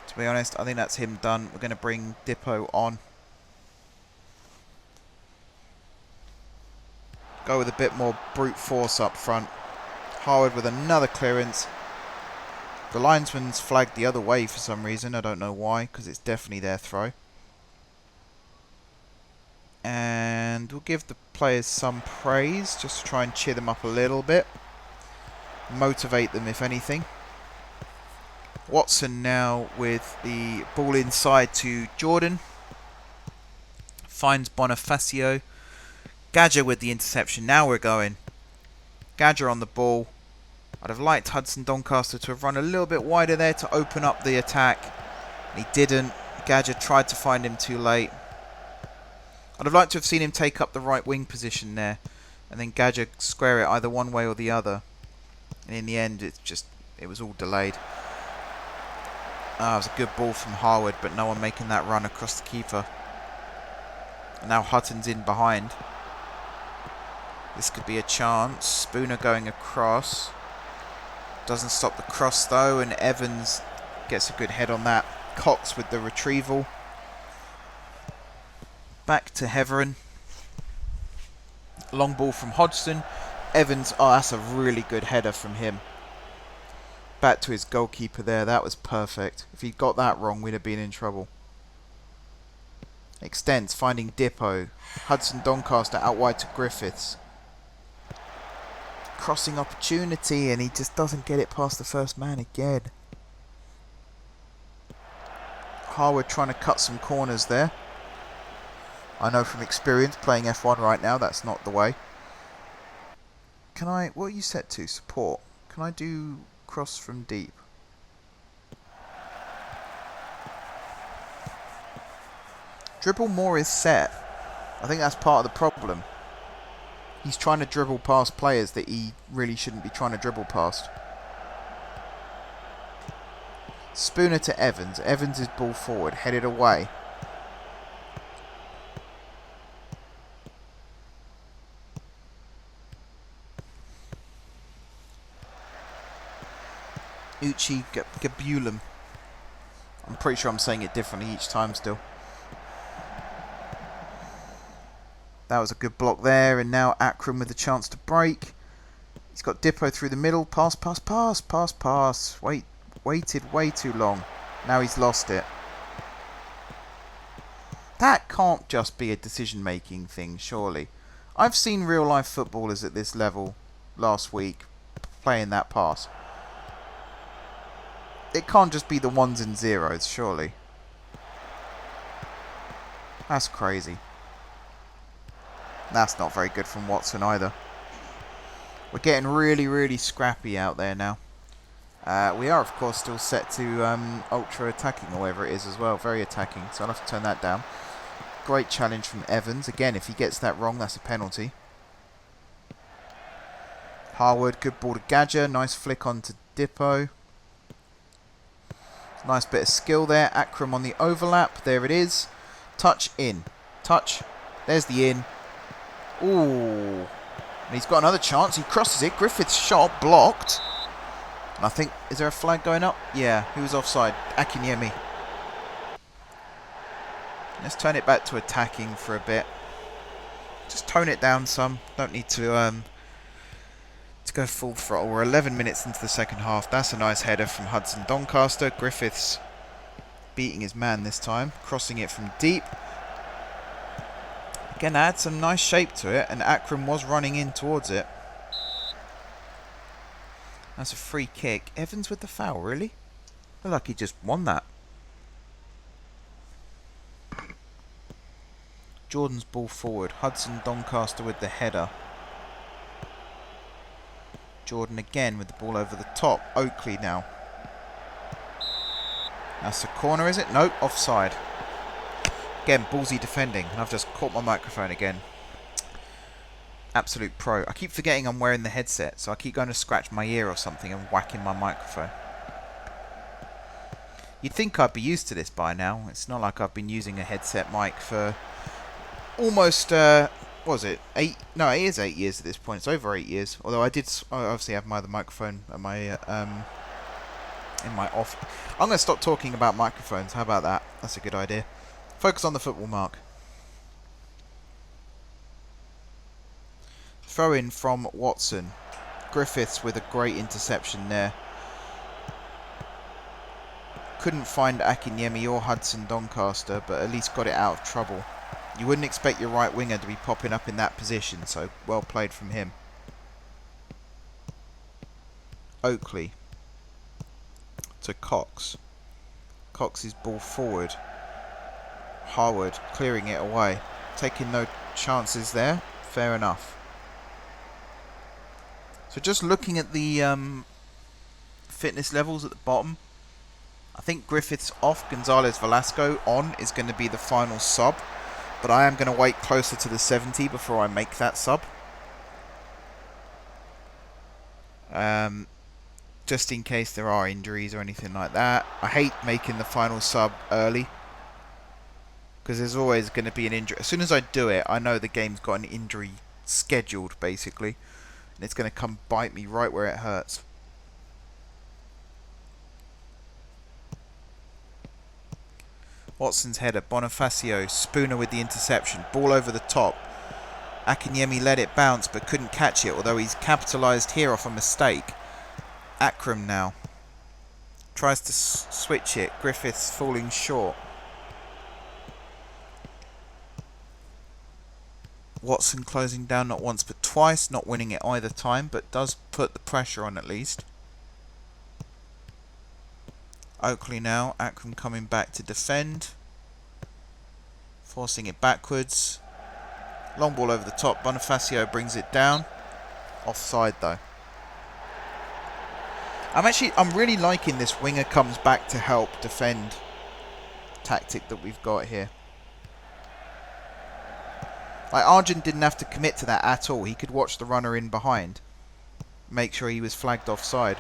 To be honest, I think that's him done. We're going to bring Dippo on. Go with a bit more brute force up front. Harwood with another clearance. The linesman's flagged the other way for some reason. I don't know why, because it's definitely their throw. And we'll give the players some praise, just to try and cheer them up a little bit. Motivate them, if anything. Watson now with the ball inside to Jordan. Finds Bonifacio. Gadger with the interception. Now we're going. Gadger on the ball. I'd have liked Hudson Doncaster to have run a little bit wider there to open up the attack. He didn't. Gadget tried to find him too late. I'd have liked to have seen him take up the right wing position there, and then Gadget square it either one way or the other. And in the end, it was all delayed. It was a good ball from Harwood, but no one making that run across the keeper. And now Hutton's in behind. This could be a chance. Spooner going across. Doesn't stop the cross though, and Evans gets a good head on that. Cox with the retrieval. Back to Heverin. Long ball from Hodgson. Evans, that's a really good header from him. Back to his goalkeeper there. That was perfect. If he'd got that wrong, we'd have been in trouble. Extends, finding Dippo. Hudson Doncaster out wide to Griffiths. Crossing opportunity, and he just doesn't get it past the first man again. Harwood trying to cut some corners there. I know from experience playing F1 right now, that's not the way. What are you set to? Support. Can I do cross from deep? Dribble more is set. I think that's part of the problem. He's trying to dribble past players that he really shouldn't be trying to dribble past. Spooner to Evans. Evans is ball forward, headed away. Uchi Gabulum. I'm pretty sure I'm saying it differently each time still. That was a good block there, and now Akram with a chance to break. He's got Dippo through the middle. Pass. Waited way too long. Now he's lost it. That can't just be a decision-making thing, surely. I've seen real-life footballers at this level last week playing that pass. It can't just be the ones and zeros, surely. That's crazy. That's not very good from Watson either. We're getting really, really scrappy out there now. We are, of course, still set to ultra attacking, or whatever it is as well. Very attacking, so I'll have to turn that down. Great challenge from Evans. Again, if he gets that wrong, that's a penalty. Harwood, good ball to Gadger. Nice flick on to Dippo. Nice bit of skill there. Akram on the overlap. There it is. Touch in. Touch. There's the in. Ooh. And he's got another chance. He crosses it. Griffith's shot blocked. And I think, is there a flag going up? Yeah. Who was offside? Akinyemi. Let's turn it back to attacking for a bit. Just tone it down some. Don't need to go full throttle. We're 11 minutes into the second half. That's a nice header from Hudson Doncaster. Griffiths beating his man this time. Crossing it from deep. Again, add some nice shape to it, and Akram was running in towards it. That's a free kick. Evans with the foul, really? Looked like he just won that. Jordan's ball forward. Hudson Doncaster with the header. Jordan again with the ball over the top. Oakley now. That's a corner, is it? Nope, offside. Again, ballsy defending. And I've just caught my microphone again. Absolute pro. I keep forgetting I'm wearing the headset, so I keep going to scratch my ear or something and whacking my microphone. You'd think I'd be used to this by now. It's not like I've been using a headset mic for almost, what was it? 8? No, it is 8 years at this point. It's over 8 years. Although I obviously have my other microphone at my, in my off. I'm going to stop talking about microphones. How about that? That's a good idea. Focus on the football, Mark. Throw in from Watson. Griffiths with a great interception there. Couldn't find Akinyemi or Hudson Doncaster, but at least got it out of trouble. You wouldn't expect your right winger to be popping up in that position, so well played from him. Oakley to Cox. Cox's ball forward. Harwood clearing it away. Taking no chances there. Fair enough. So just looking at the fitness levels at the bottom, I think Griffiths off, Gonzalez Velasco on is going to be the final sub. But I am going to wait closer to the 70 before I make that sub. Just in case there are injuries or anything like that. I hate making the final sub early, because there's always going to be an injury. As soon as I do it, I know the game's got an injury scheduled, basically. And it's going to come bite me right where it hurts. Watson's header, Bonifacio, Spooner with the interception, ball over the top. Akinyemi let it bounce but couldn't catch it, although he's capitalised here off a mistake. Akram now tries to switch it, Griffiths falling short. Watson closing down not once but twice, not winning it either time, but does put the pressure on at least. Oakley now, Akram coming back to defend, forcing it backwards. Long ball over the top, Bonifacio brings it down. Offside though. I'm really liking this winger comes back to help defend tactic that we've got here. Like, Argent didn't have to commit to that at all. He could watch the runner in behind, make sure he was flagged offside.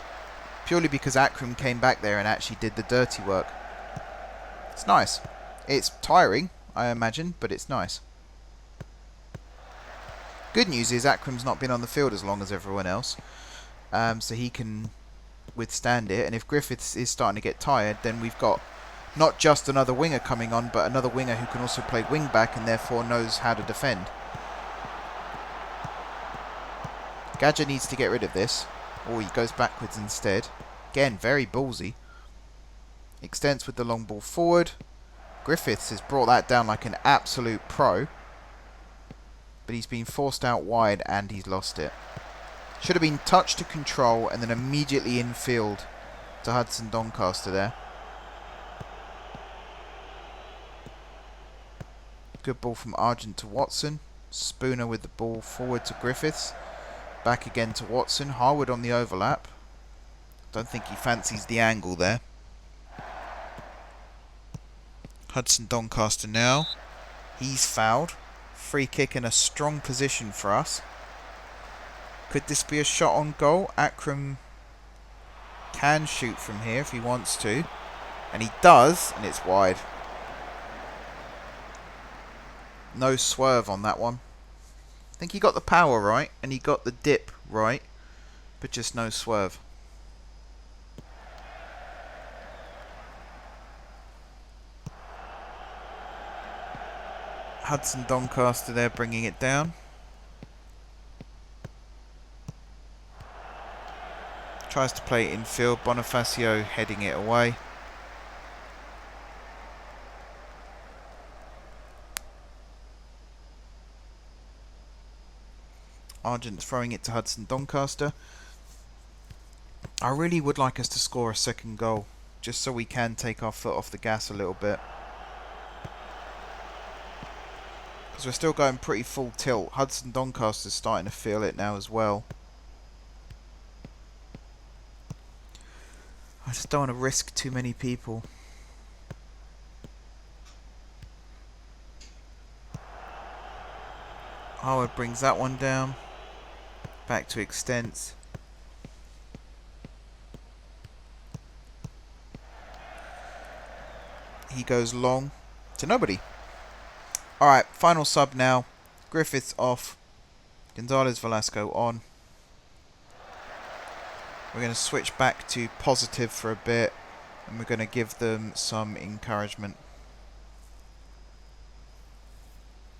Purely because Akram came back there and actually did the dirty work. It's nice. It's tiring, I imagine, but it's nice. Good news is Akram's not been on the field as long as everyone else, so he can withstand it. And if Griffiths is starting to get tired, then we've got not just another winger coming on, but another winger who can also play wing back and therefore knows how to defend. Gadja needs to get rid of this. Oh, he goes backwards instead. Again, very ballsy. Extends with the long ball forward. Griffiths has brought that down like an absolute pro. But he's been forced out wide and he's lost it. Should have been touch to control and then immediately infield to Hudson Doncaster there. Good ball from Argent to Watson. Spooner with the ball forward to Griffiths. Back again to Watson. Harwood on the overlap. Don't think he fancies the angle there. Hudson Doncaster now. He's fouled. Free kick in a strong position for us. Could this be a shot on goal? Akram can shoot from here if he wants to. And he does, and it's wide. No swerve on that one. I think he got the power right, and he got the dip right, but just no swerve. Hudson Doncaster there bringing it down. Tries to play it infield, Bonifacio heading it away. Argent throwing it to Hudson Doncaster. I really would like us to score a second goal, just so we can take our foot off the gas a little bit. Because we're still going pretty full tilt. Hudson Doncaster's starting to feel it now as well. I just don't want to risk too many people. Howard brings that one down. Back to extents. He goes long to nobody. Alright, final sub now. Griffiths off. Gonzalez Velasco on. We're going to switch back to positive for a bit. And we're going to give them some encouragement.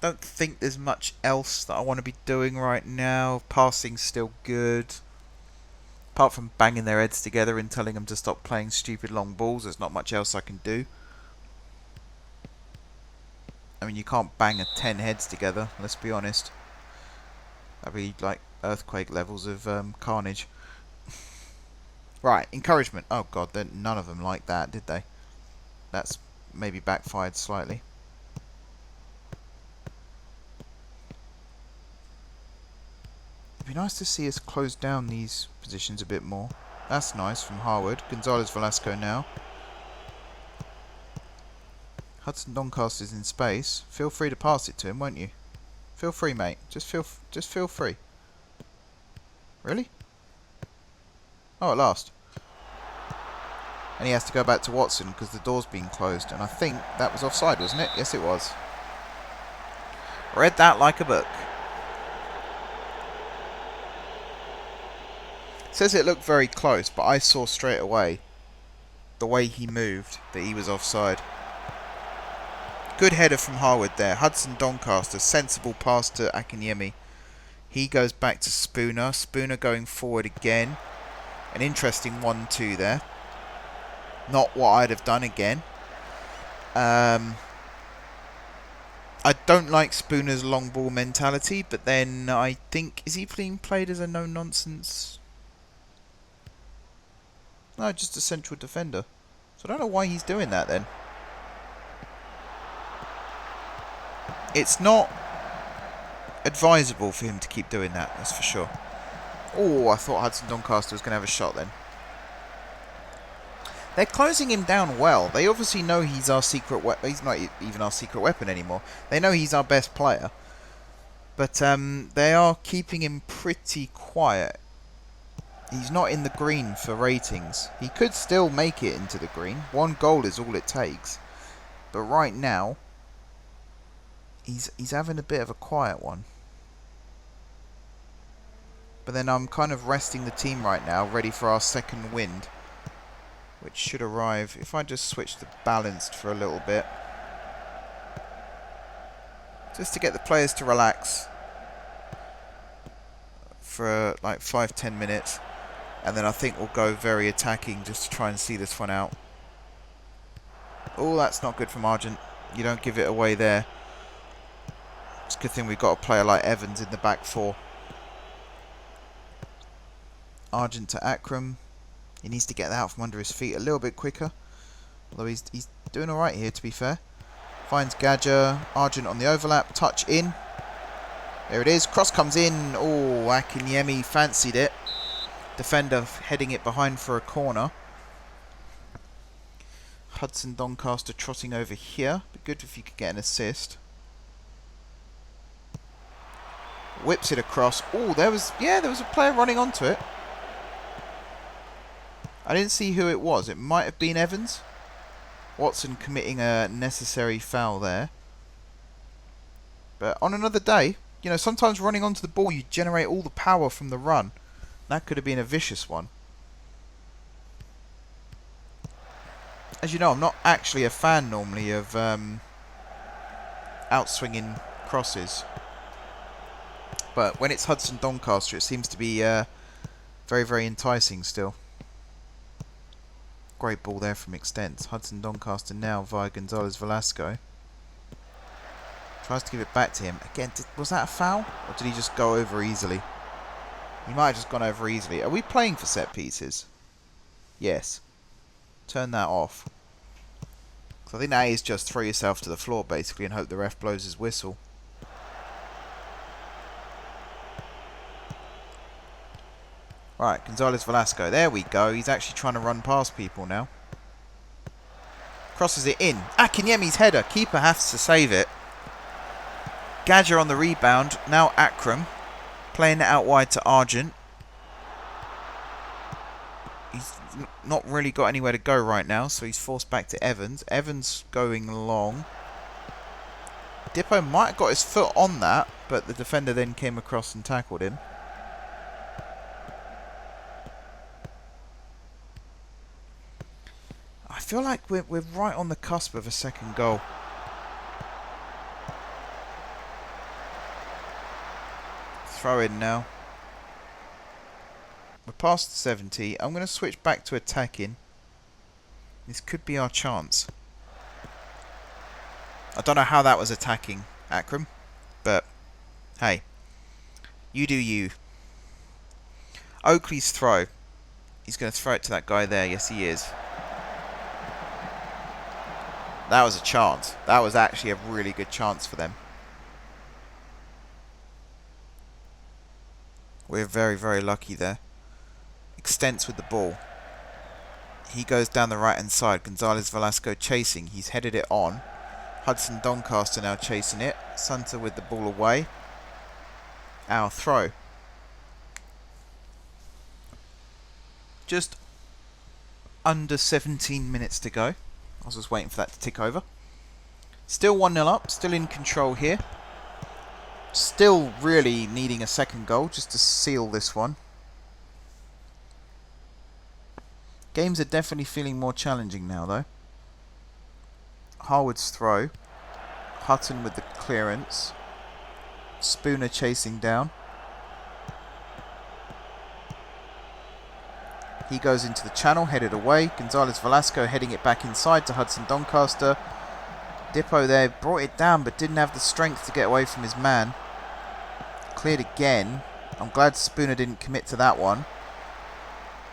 Don't think there's much else that I want to be doing right now. Passing's still good. Apart from banging their heads together and telling them to stop playing stupid long balls, there's not much else I can do. I mean, you can't bang 10 heads together, let's be honest. That'd be like earthquake levels of carnage. Right, encouragement. Oh god, none of them liked that, did they? That's maybe backfired slightly. It'd be nice to see us close down these positions a bit more. That's nice from Harwood. Gonzalez Velasco now. Hudson Doncaster's in space. Feel free to pass it to him, won't you? Feel free, mate. Just feel free. Really? Oh, at last. And he has to go back to Watson because the door's been closed. And I think that was offside, wasn't it? Yes, it was. Read that like a book. Says it looked very close, but I saw straight away the way he moved that he was offside. Good header from Harwood there. Hudson Doncaster, sensible pass to Akinyemi. He goes back to Spooner. Spooner going forward again. An interesting 1-2 there. Not what I'd have done again. I don't like Spooner's long ball mentality, but then I think... Is he being played as a no-nonsense? No, just a central defender. So I don't know why he's doing that then. It's not advisable for him to keep doing that, that's for sure. Oh, I thought Hudson Doncaster was going to have a shot then. They're closing him down well. They obviously know he's our secret weapon. He's not even our secret weapon anymore. They know he's our best player. But they are keeping him pretty quiet. He's not in the green for ratings. He could still make it into the green. 1 goal is all it takes. But right now, he's having a bit of a quiet one. But then I'm kind of resting the team right now, ready for our second wind, which should arrive. If I just switch to balanced for a little bit, just to get the players to relax for like 5-10 minutes, and then I think we'll go very attacking just to try and see this one out. Oh, that's not good from Argent. You don't give it away there. It's a good thing we've got a player like Evans in the back four. Argent to Akram. He needs to get that out from under his feet a little bit quicker. Although he's doing alright here, to be fair. Finds Gadger. Argent on the overlap. Touch in. There it is. Cross comes in. Oh, Akinyemi fancied it. Defender heading it behind for a corner. Hudson Doncaster trotting over here. Be good if you could get an assist. Whips it across. Oh, there was a player running onto it. I didn't see who it was. It might have been Evans. Watson committing a necessary foul there. But on another day, you know, sometimes running onto the ball, you generate all the power from the run. That could have been a vicious one. As you know, I'm not actually a fan normally of outswinging crosses. But when it's Hudson Doncaster, it seems to be very, very enticing still. Great ball there from Extents. Hudson Doncaster now via Gonzalez Velasco. Tries to give it back to him. Again, was that a foul? Or did he just go over easily? He might have just gone over easily. Are we playing for set pieces? Yes. Turn that off. So I think that is just throw yourself to the floor basically and hope the ref blows his whistle. Right, Gonzalez Velasco. There we go. He's actually trying to run past people now. Crosses it in. Akinyemi's header. Keeper has to save it. Gadger on the rebound. Now Akram. Playing it out wide to Argent. He's not really got anywhere to go right now, so he's forced back to Evans. Evans going long. Dippo might have got his foot on that, but the defender then came across and tackled him. I feel like we're right on the cusp of a second goal. Throw in now. We're past the 70. I'm going to switch back to attacking. This could be our chance. I don't know how that was attacking, Akram, but hey, you do you. Oakley's throw. He's going to throw it to that guy there. Yes, he is. That was a chance. That was actually a really good chance for them. We're very, very lucky there. Extents with the ball. He goes down the right-hand side. Gonzalez Velasco chasing. He's headed it on. Hudson Doncaster now chasing it. Sunter with the ball away. Our throw. Just under 17 minutes to go. I was just waiting for that to tick over. Still 1-0 up, still in control here. Still really needing a second goal just to seal this one. Games are definitely feeling more challenging now though. Harwood's throw. Hutton with the clearance. Spooner chasing down. He goes into the channel, headed away. Gonzalez Velasco heading it back inside to Hudson Doncaster. Dippo there brought it down but didn't have the strength to get away from his man. Cleared again. I'm glad Spooner didn't commit to that one.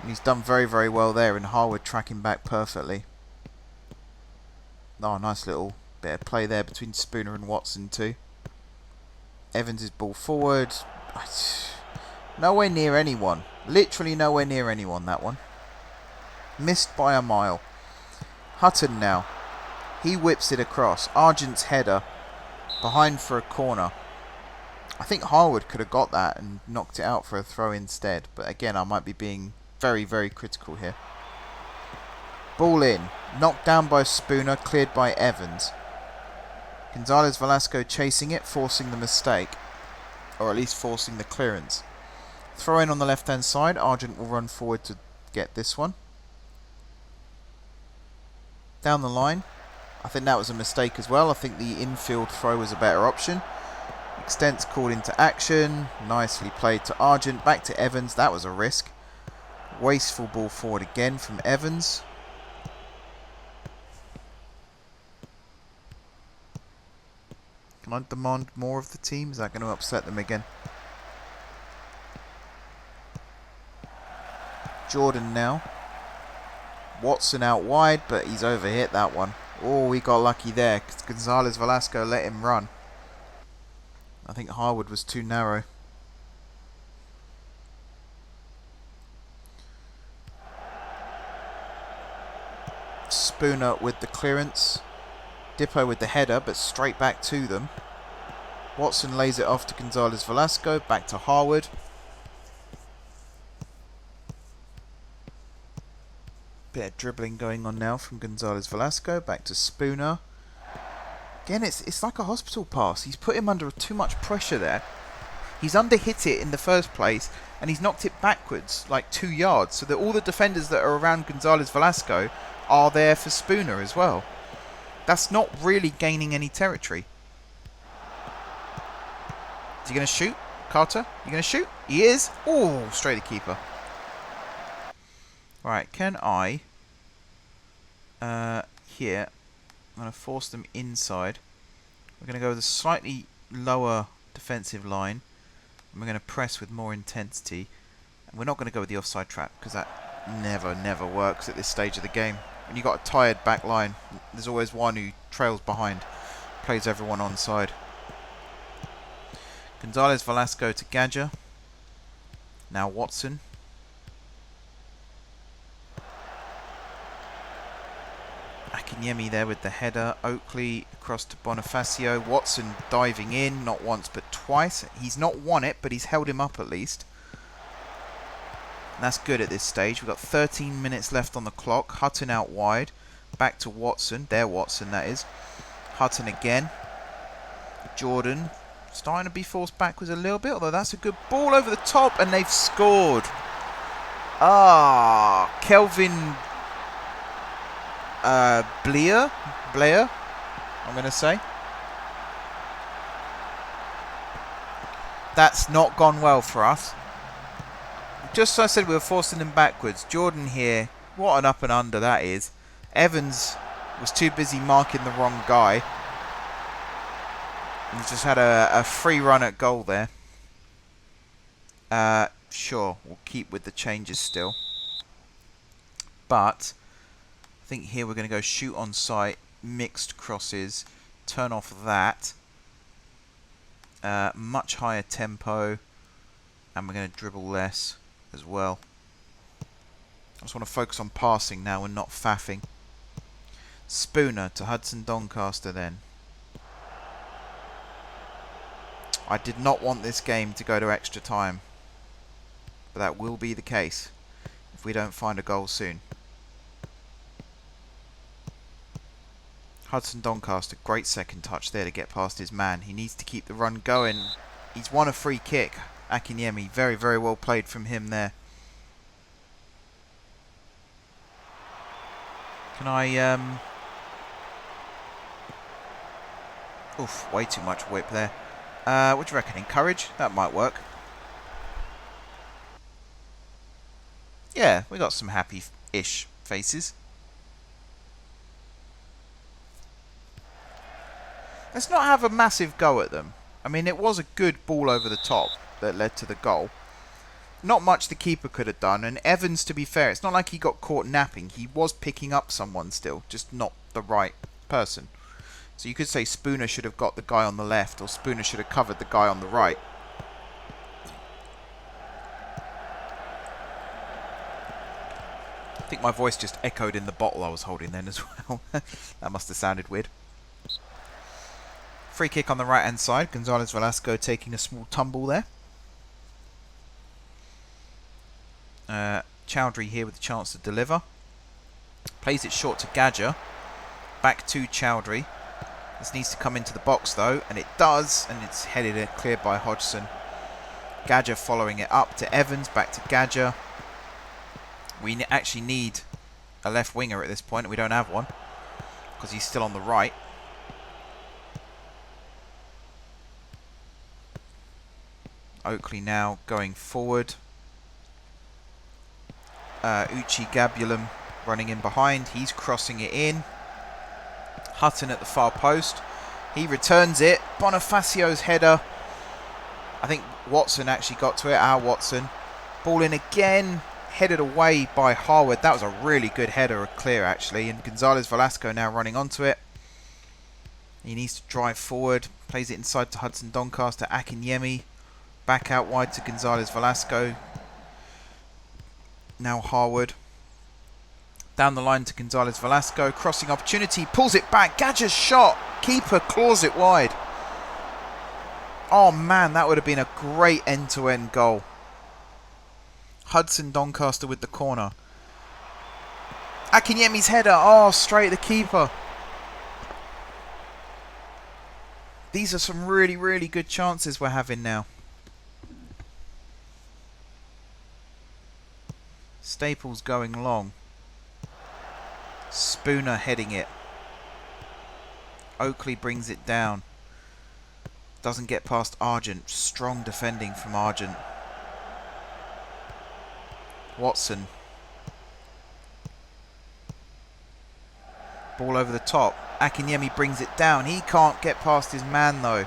And he's done very, very well there, and Harwood tracking back perfectly. Oh, nice little bit of play there between Spooner and Watson too. Evans' ball forward. Nowhere near anyone. Literally nowhere near anyone, that one. Missed by a mile. Hutton now. He whips it across. Argent's header. Behind for a corner. I think Harwood could have got that and knocked it out for a throw instead. But again, I might be being very, very critical here. Ball in. Knocked down by Spooner. Cleared by Evans. Gonzalez Velasco chasing it, forcing the mistake. Or at least forcing the clearance. Throw in on the left hand side. Argent will run forward to get this one. Down the line. I think that was a mistake as well. I think the infield throw was a better option. Extent's called into action. Nicely played to Argent. Back to Evans. That was a risk. Wasteful ball forward again from Evans. Can I demand more of the team? Is that going to upset them again? Jordan now. Watson out wide, but he's overhit that one. Oh, we got lucky there because Gonzalez Velasco let him run. I think Harwood was too narrow. Spooner with the clearance. Dippo with the header, but straight back to them. Watson lays it off to Gonzalez Velasco. Back to Harwood. Bit of dribbling going on now from Gonzalez Velasco. Back to Spooner. Again, it's like a hospital pass. He's put him under too much pressure there. He's underhit it in the first place, and he's knocked it backwards like 2 yards, so that all the defenders that are around Gonzalez Velasco are there for Spooner as well. That's not really gaining any territory. Is he going to shoot? Carter, you going to shoot? He is. Oh, straight to keeper. Right, can I... here, I'm going to force them inside. We're going to go with a slightly lower defensive line. And we're going to press with more intensity. And we're not going to go with the offside trap, because that never works at this stage of the game. When you've got a tired back line, there's always one who trails behind, plays everyone onside. Gonzalez Velasco to Gadger. Now Watson. Akinyemi there with the header. Oakley across to Bonifacio. Watson diving in, not once but twice. He's not won it, but he's held him up at least. And that's good at this stage. We've got 13 minutes left on the clock. Hutton out wide. Back to Watson. There Watson, that is. Hutton again. Jordan starting to be forced backwards a little bit, although that's a good ball over the top, and they've scored. Ah, Kelvin Blair, I'm going to say. That's not gone well for us. Just as I said, we were forcing them backwards. Jordan here, what an up and under that is. Evans was too busy marking the wrong guy. He's just had a free run at goal there. Sure, we'll keep with the changes still. But I think here we're going to go shoot on sight, mixed crosses, turn off that. Much higher tempo, and we're going to dribble less as well. I just want to focus on passing now and not faffing. Spooner to Hudson Doncaster then. I did not want this game to go to extra time, but that will be the case if we don't find a goal soon. Hudson Doncaster, great second touch there to get past his man. He needs to keep the run going. He's won a free kick. Akinyemi, very, very well played from him there. Can I... Oof, way too much whip there. What do you reckon? Encourage? That might work. Yeah, we got some happy-ish faces. Let's not have a massive go at them. I mean, it was a good ball over the top that led to the goal. Not much the keeper could have done. And Evans, to be fair, it's not like he got caught napping. He was picking up someone still, just not the right person. So you could say Spooner should have got the guy on the left, or Spooner should have covered the guy on the right. I think my voice just echoed in the bottle I was holding then as well. That must have sounded weird. Free kick on the right hand side. Gonzalez Velasco taking a small tumble there. Chowdhury here with a chance to deliver. Plays it short to Gadger. Back to Chowdhury. This needs to come into the box though, and it does, and it's headed cleared by Hodgson. Gadger following it up to Evans, back to Gadger. We actually need a left winger at this point, and we don't have one because he's still on the right. Oakley now going forward. Uchi Gabulum running in behind. He's crossing it in. Hutton at the far post. He returns it. Bonifacio's header. I think Watson actually got to it. Watson. Ball in again. Headed away by Harwood. That was a really good header, a clear actually. And Gonzalez Velasco now running onto it. He needs to drive forward. Plays it inside to Hudson Doncaster. Akinyemi. Back out wide to Gonzalez Velasco. Now Harwood. Down the line to Gonzalez Velasco. Crossing opportunity. Pulls it back. Gadger's shot. Keeper claws it wide. Oh man, that would have been a great end-to-end goal. Hudson Doncaster with the corner. Akinyemi's header. Oh, straight at the keeper. These are some really, really good chances we're having now. Staples going long. Spooner heading it. Oakley brings it down. Doesn't get past Argent. Strong defending from Argent. Watson. Ball over the top. Akinyemi brings it down. He can't get past his man though.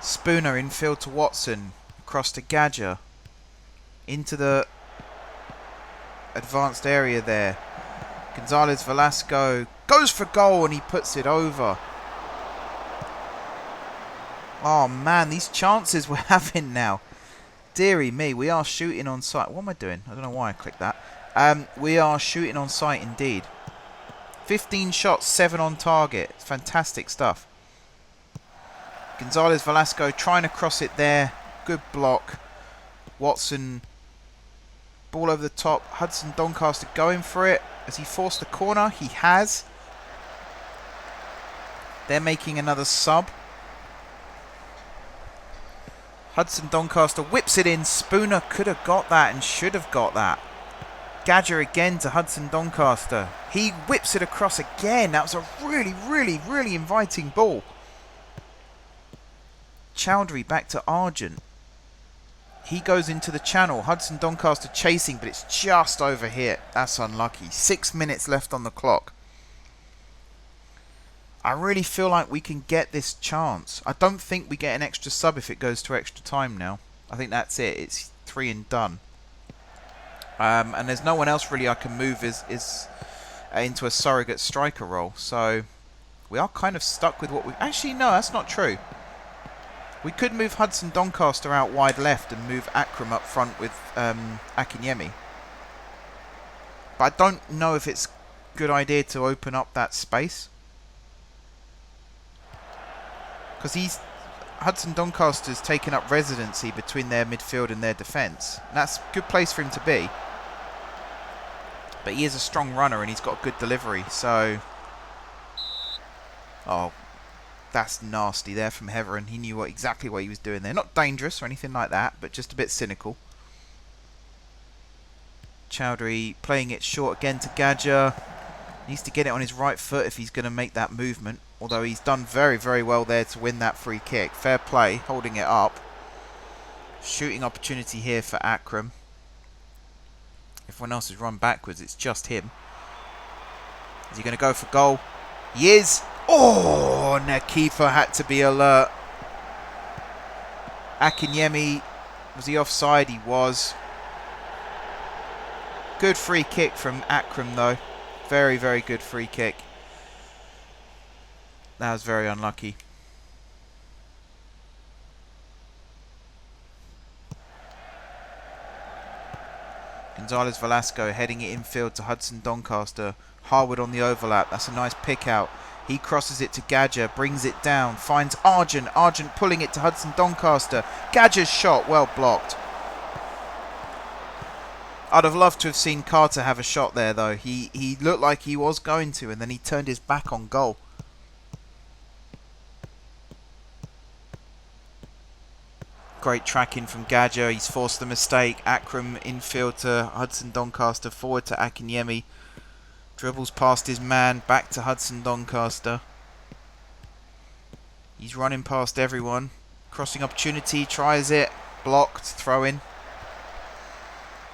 Spooner infield to Watson. Across to Gadger. Into the advanced area there. Gonzalez Velasco goes for goal and he puts it over. Oh man, these chances we're having now. Deary me, we are shooting on sight. What am I doing? I don't know why I clicked that. We are shooting on sight indeed. 15 shots, 7 on target. It's fantastic stuff. Gonzalez Velasco trying to cross it there. Good block. Watson. Ball over the top. Hudson Doncaster going for it. Has he forced the corner? He has. They're making another sub. Hudson Doncaster whips it in. Spooner could have got that and should have got that. Gadger again to Hudson Doncaster. He whips it across again. That was a really, really, really inviting ball. Chowdhury back to Argent. He goes into the channel. Hudson Doncaster chasing, but it's just over here. That's unlucky. 6 minutes left on the clock. I really feel like we can get this chance. I don't think we get an extra sub if it goes to extra time now. I think that's it. It's 3 and done. And there's no one else really I can move into a surrogate striker role. So we are kind of stuck with what we... Actually, no, that's not true. We could move Hudson Doncaster out wide left and move Akram up front with Akinyemi. But I don't know if it's a good idea to open up that space. Because Hudson Doncaster's taken up residency between their midfield and their defence. That's a good place for him to be. But he is a strong runner and he's got good delivery, so... Oh, that's nasty there from Heveron. He knew exactly what he was doing there. Not dangerous or anything like that, but just a bit cynical. Chowdhury playing it short again to Gadger. Needs to get it on his right foot if he's going to make that movement. Although he's done very, very well there to win that free kick. Fair play, holding it up. Shooting opportunity here for Akram. Everyone else has run backwards. It's just him. Is he going to go for goal? He is. Oh, Nakifa had to be alert. Akinyemi, was he offside? He was. Good free kick from Akram though. Very, very good free kick. That was very unlucky. Gonzalez Velasco heading it infield to Hudson Doncaster. Harwood on the overlap. That's a nice pick out. He crosses it to Gadger, brings it down, finds Argent. Argent pulling it to Hudson Doncaster. Gadger's shot, well blocked. I'd have loved to have seen Carter have a shot there though. He looked like he was going to, and then he turned his back on goal. Great tracking from Gadger. He's forced the mistake. Akram infield to Hudson Doncaster. Forward to Akinyemi. Dribbles past his man. Back to Hudson Doncaster. He's running past everyone. Crossing opportunity. Tries it. Blocked. Throw in.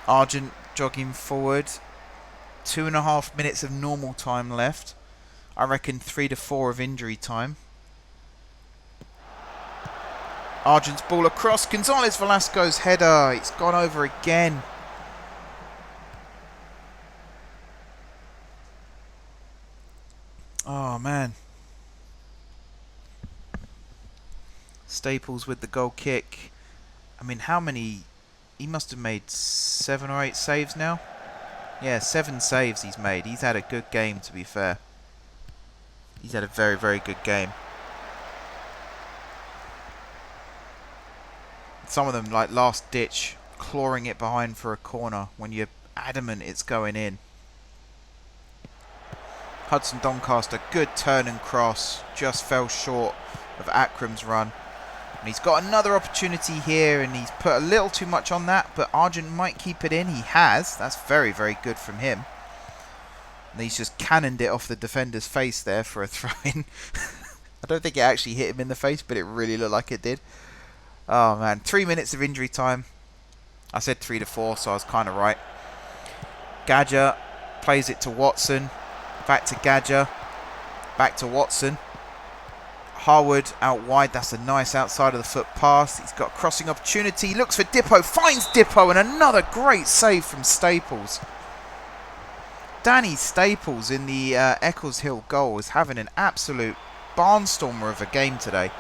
Argent jogging forward. 2.5 minutes of normal time left. I reckon 3 to 4 of injury time. Argent's ball across. Gonzalez Velasco's header. It's gone over again. Oh man. Staples with the goal kick. I mean, how many... He must have made 7 or 8 saves now. Yeah, 7 saves he's made. He's had a good game, to be fair. He's had a very, very good game. Some of them, like last ditch, clawing it behind for a corner when you're adamant it's going in. Hudson Doncaster, good turn and cross. Just fell short of Akram's run. And he's got another opportunity here, and he's put a little too much on that, but Argent might keep it in. He has. That's very, very good from him. And he's just cannoned it off the defender's face there for a throw-in. I don't think it actually hit him in the face, but it really looked like it did. Oh, man. 3 minutes of injury time. I said 3 to 4, so I was kind of right. Gadger plays it to Watson. Back to Gadger. Back to Watson. Harwood out wide. That's a nice outside of the foot pass. He's got a crossing opportunity. Looks for Dippo. Finds Dippo. And another great save from Staples. Danny Staples in the Eccleshill goal is having an absolute barnstormer of a game today.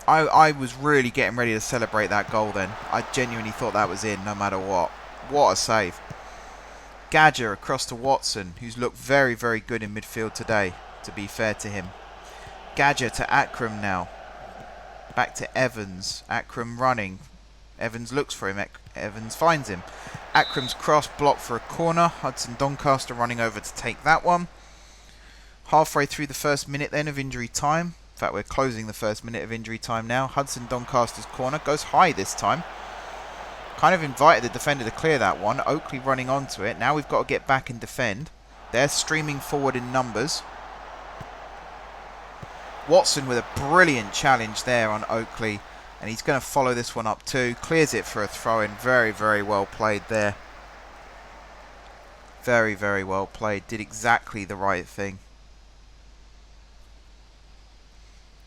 I was really getting ready to celebrate that goal then. I genuinely thought that was in no matter what. What a save. Gadger across to Watson, who's looked very, very good in midfield today, to be fair to him. Gadger to Akram now. Back to Evans. Akram running. Evans looks for him. Evans finds him. Akram's cross blocked for a corner. Hudson Doncaster running over to take that one. Halfway through the first minute then of injury time. In fact, we're closing the first minute of injury time now. Hudson Doncaster's corner goes high this time. Kind of invited the defender to clear that one. Oakley running onto it. Now we've got to get back and defend. They're streaming forward in numbers. Watson with a brilliant challenge there on Oakley. And he's going to follow this one up too. Clears it for a throw-in. Very, very well played there. Very, very well played. Did exactly the right thing.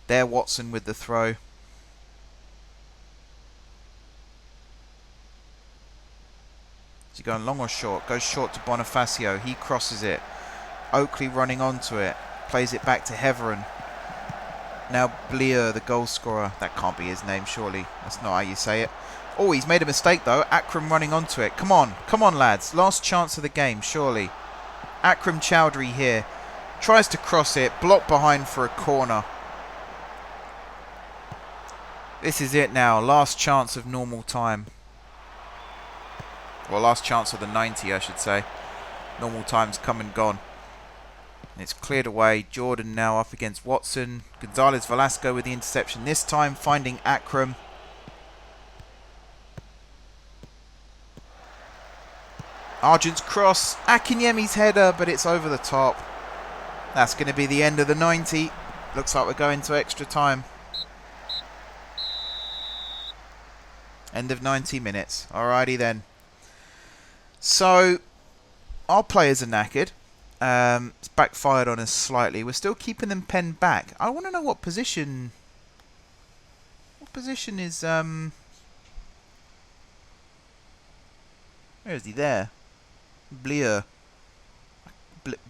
There, Watson with the throw. Is he going long or short? Goes short to Bonifacio. He crosses it. Oakley running onto it. Plays it back to Heveron. Now Blier, the goal scorer. That can't be his name, surely. That's not how you say it. Oh, he's made a mistake, though. Akram running onto it. Come on. Come on, lads. Last chance of the game, surely. Akram Chowdhury here. Tries to cross it. Blocked behind for a corner. This is it now. Last chance of normal time. Well, last chance of the 90, I should say. Normal time's come and gone. And it's cleared away. Jordan now up against Watson. Gonzalez Velasco with the interception this time, finding Akram. Argent's cross. Akinyemi's header, but it's over the top. That's going to be the end of the 90. Looks like we're going to extra time. End of 90 minutes. Alrighty then. So, our players are knackered. It's backfired on us slightly. We're still keeping them penned back. I want to know what position... What position is... Where is he? There. Bleu.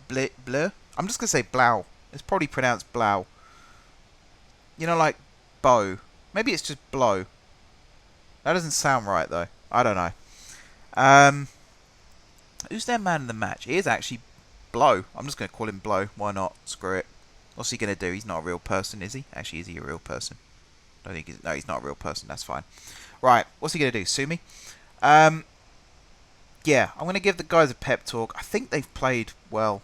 Bleu? I'm just going to say Blau. It's probably pronounced Blau. You know, like bow. Maybe it's just blow. That doesn't sound right, though. I don't know. Who's their man of the match? He is actually Blow. I'm just going to call him Blow. Why not? Screw it. What's he going to do? He's not a real person, is he? Actually, is he a real person? I don't think he's... No, he's not a real person. That's fine. Right. What's he going to do? Sue me? Yeah, I'm going to give the guys a pep talk. I think they've played well.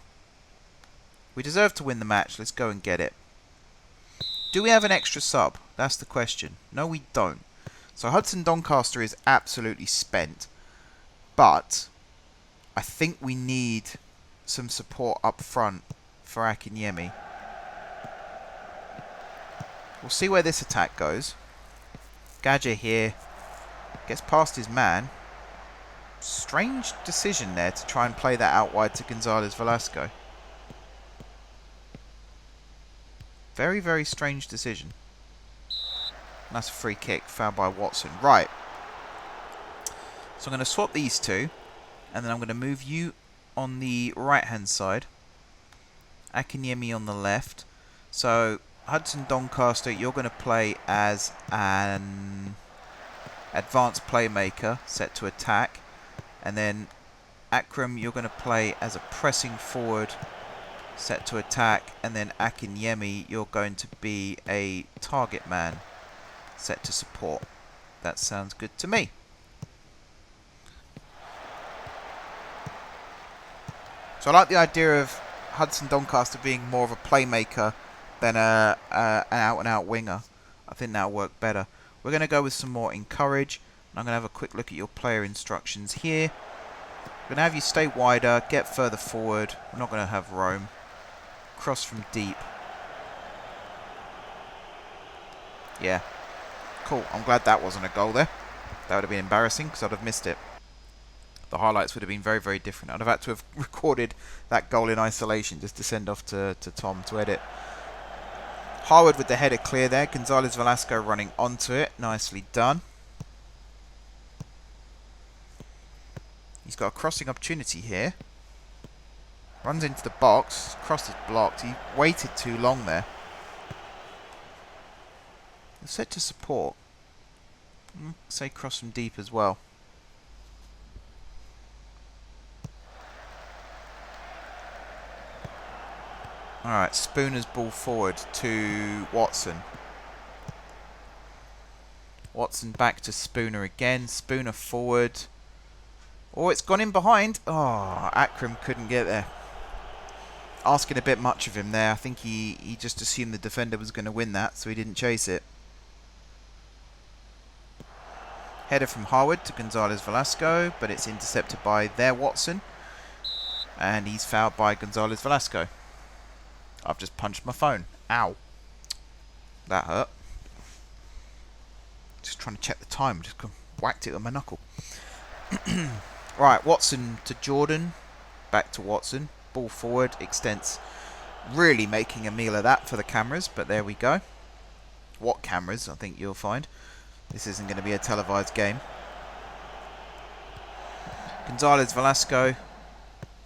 We deserve to win the match. Let's go and get it. Do we have an extra sub? That's the question. No, we don't. So Hudson Doncaster is absolutely spent. But I think we need some support up front for Akinyemi. We'll see where this attack goes. Gadget here. Gets past his man. Strange decision there to try and play that out wide to Gonzalez Velasco. Very, very strange decision. And that's a free kick, fouled by Watson. Right. So I'm going to swap these two. And then I'm going to move you on the right-hand side. Akinyemi on the left. So Hudson Doncaster, you're going to play as an advanced playmaker set to attack. And then Akram, you're going to play as a pressing forward set to attack. And then Akinyemi, you're going to be a target man set to support. That sounds good to me. So I like the idea of Hudson Doncaster being more of a playmaker than an out-and-out winger. I think that'll work better. We're going to go with some more encourage. I'm going to have a quick look at your player instructions here. I'm going to have you stay wider, get further forward. We're not going to have roam. Cross from deep. Yeah. Cool. I'm glad that wasn't a goal there. That would have been embarrassing because I'd have missed it. The highlights would have been very, very different. I'd have had to have recorded that goal in isolation just to send off to Tom to edit. Harwood with the header clear there. Gonzalez Velasco running onto it. Nicely done. He's got a crossing opportunity here. Runs into the box. Cross is blocked. He waited too long there. Set to support. Say cross from deep as well. Alright, Spooner's ball forward to Watson. Watson back to Spooner again. Spooner forward. Oh, it's gone in behind. Oh, Akram couldn't get there. Asking a bit much of him there. I think he just assumed the defender was going to win that, so he didn't chase it. Header from Harwood to Gonzalez Velasco, but it's intercepted by their Watson. And he's fouled by Gonzalez Velasco. I've just punched my phone. Ow. That hurt. Just trying to check the time. Just whacked it with my knuckle. Right, Watson to Jordan. Back to Watson. Ball forward. Extents. Really making a meal of that for the cameras, but there we go. What cameras, I think you'll find. This isn't going to be a televised game. Gonzalez Velasco.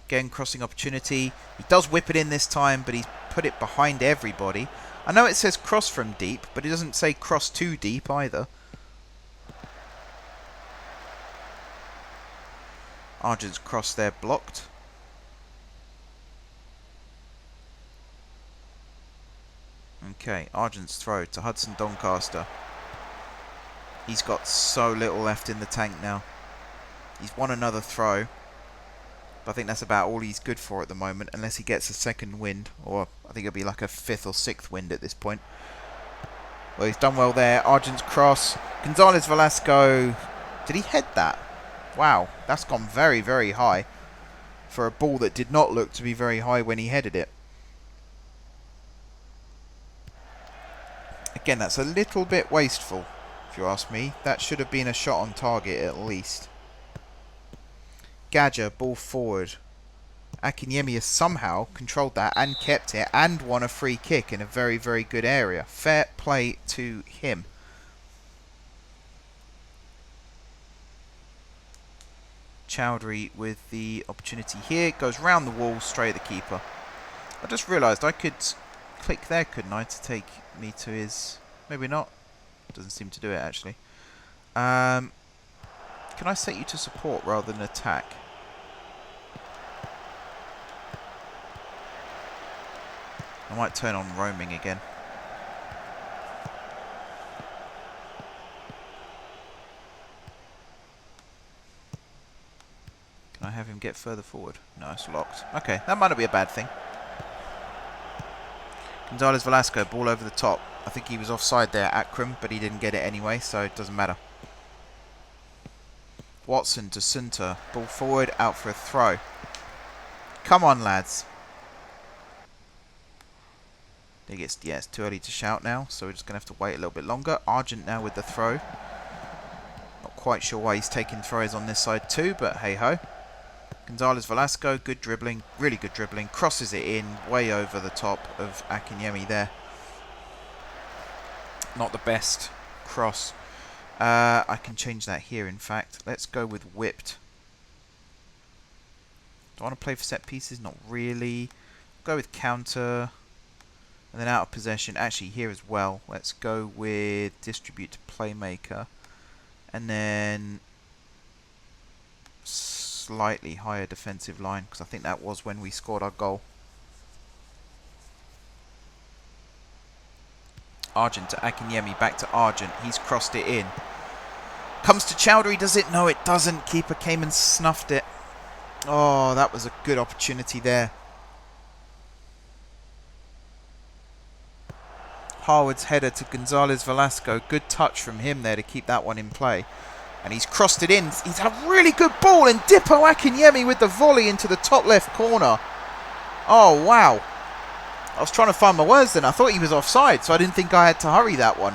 Again, crossing opportunity. He does whip it in this time, but he's put it behind everybody. I know it says cross from deep, but it doesn't say cross too deep either. Argent's cross there blocked. Okay, Argent's throw to Hudson Doncaster. He's got so little left in the tank now. He's won another throw. But I think that's about all he's good for at the moment, unless he gets a second wind, or I think it'll be like a 5th or 6th wind at this point. Well, he's done well there. Argent's cross. Gonzalez Velasco. Did he head that? Wow, that's gone very, very high for a ball that did not look to be very high when he headed it. Again, that's a little bit wasteful, if you ask me. That should have been a shot on target at least. Gadger, ball forward. Akinyemi has somehow controlled that and kept it and won a free kick in a very, very good area. Fair play to him. Chowdhury with the opportunity here. Goes round the wall, straight at the keeper. I just realised I could click there, couldn't I, to take me to his... Maybe not. Doesn't seem to do it, actually. Can I set you to support rather than attack? I might turn on roaming again. Can I have him get further forward? No, it's locked. Okay, that might not be a bad thing. Gonzalez Velasco, ball over the top. I think he was offside there, Akram, but he didn't get it anyway, so it doesn't matter. Watson to Sunter. Ball forward, out for a throw. Come on, lads. I think it's, yeah, it's too early to shout now, so we're just going to have to wait a little bit longer. Argent now with the throw. Not quite sure why he's taking throws on this side too, but hey-ho. Gonzalez Velasco, good dribbling, really good dribbling. Crosses it in, way over the top of Akinyemi there. Not the best cross. I can change that here, in fact. Let's go with whipped. Do I want to play for set pieces? Not really. Go with counter. And then out of possession. Actually, here as well. Let's go with distribute to playmaker. And then slightly higher defensive line, because I think that was when we scored our goal. Argent to Akinyemi, back to Argent. He's crossed it in. Comes to Chowdhury, does it? No, it doesn't. Keeper came and snuffed it. Oh, that was a good opportunity there. Harwood's header to Gonzalez Velasco. Good touch from him there to keep that one in play. And he's crossed it in. He's had a really good ball. And Dippo Akinyemi with the volley into the top left corner. Oh, wow. I was trying to find my words then. I thought he was offside, so I didn't think I had to hurry that one.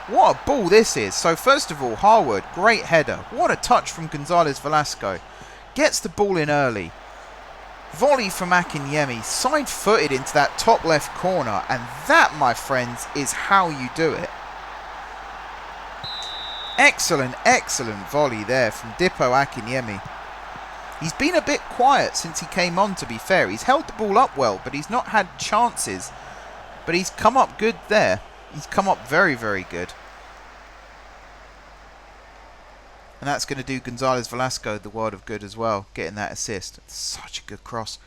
What a ball this is. So first of all, Harwood, great header. What a touch from Gonzalez Velasco. Gets the ball in early. Volley from Akinyemi, side-footed into that top left corner. And that, my friends, is how you do it. Excellent, excellent volley there from Dippo Akinyemi. He's been a bit quiet since he came on, to be fair. He's held the ball up well, but he's not had chances. But he's come up good there. He's come up very, very good. And that's going to do Gonzalez Velasco the world of good as well, getting that assist. Such a good cross.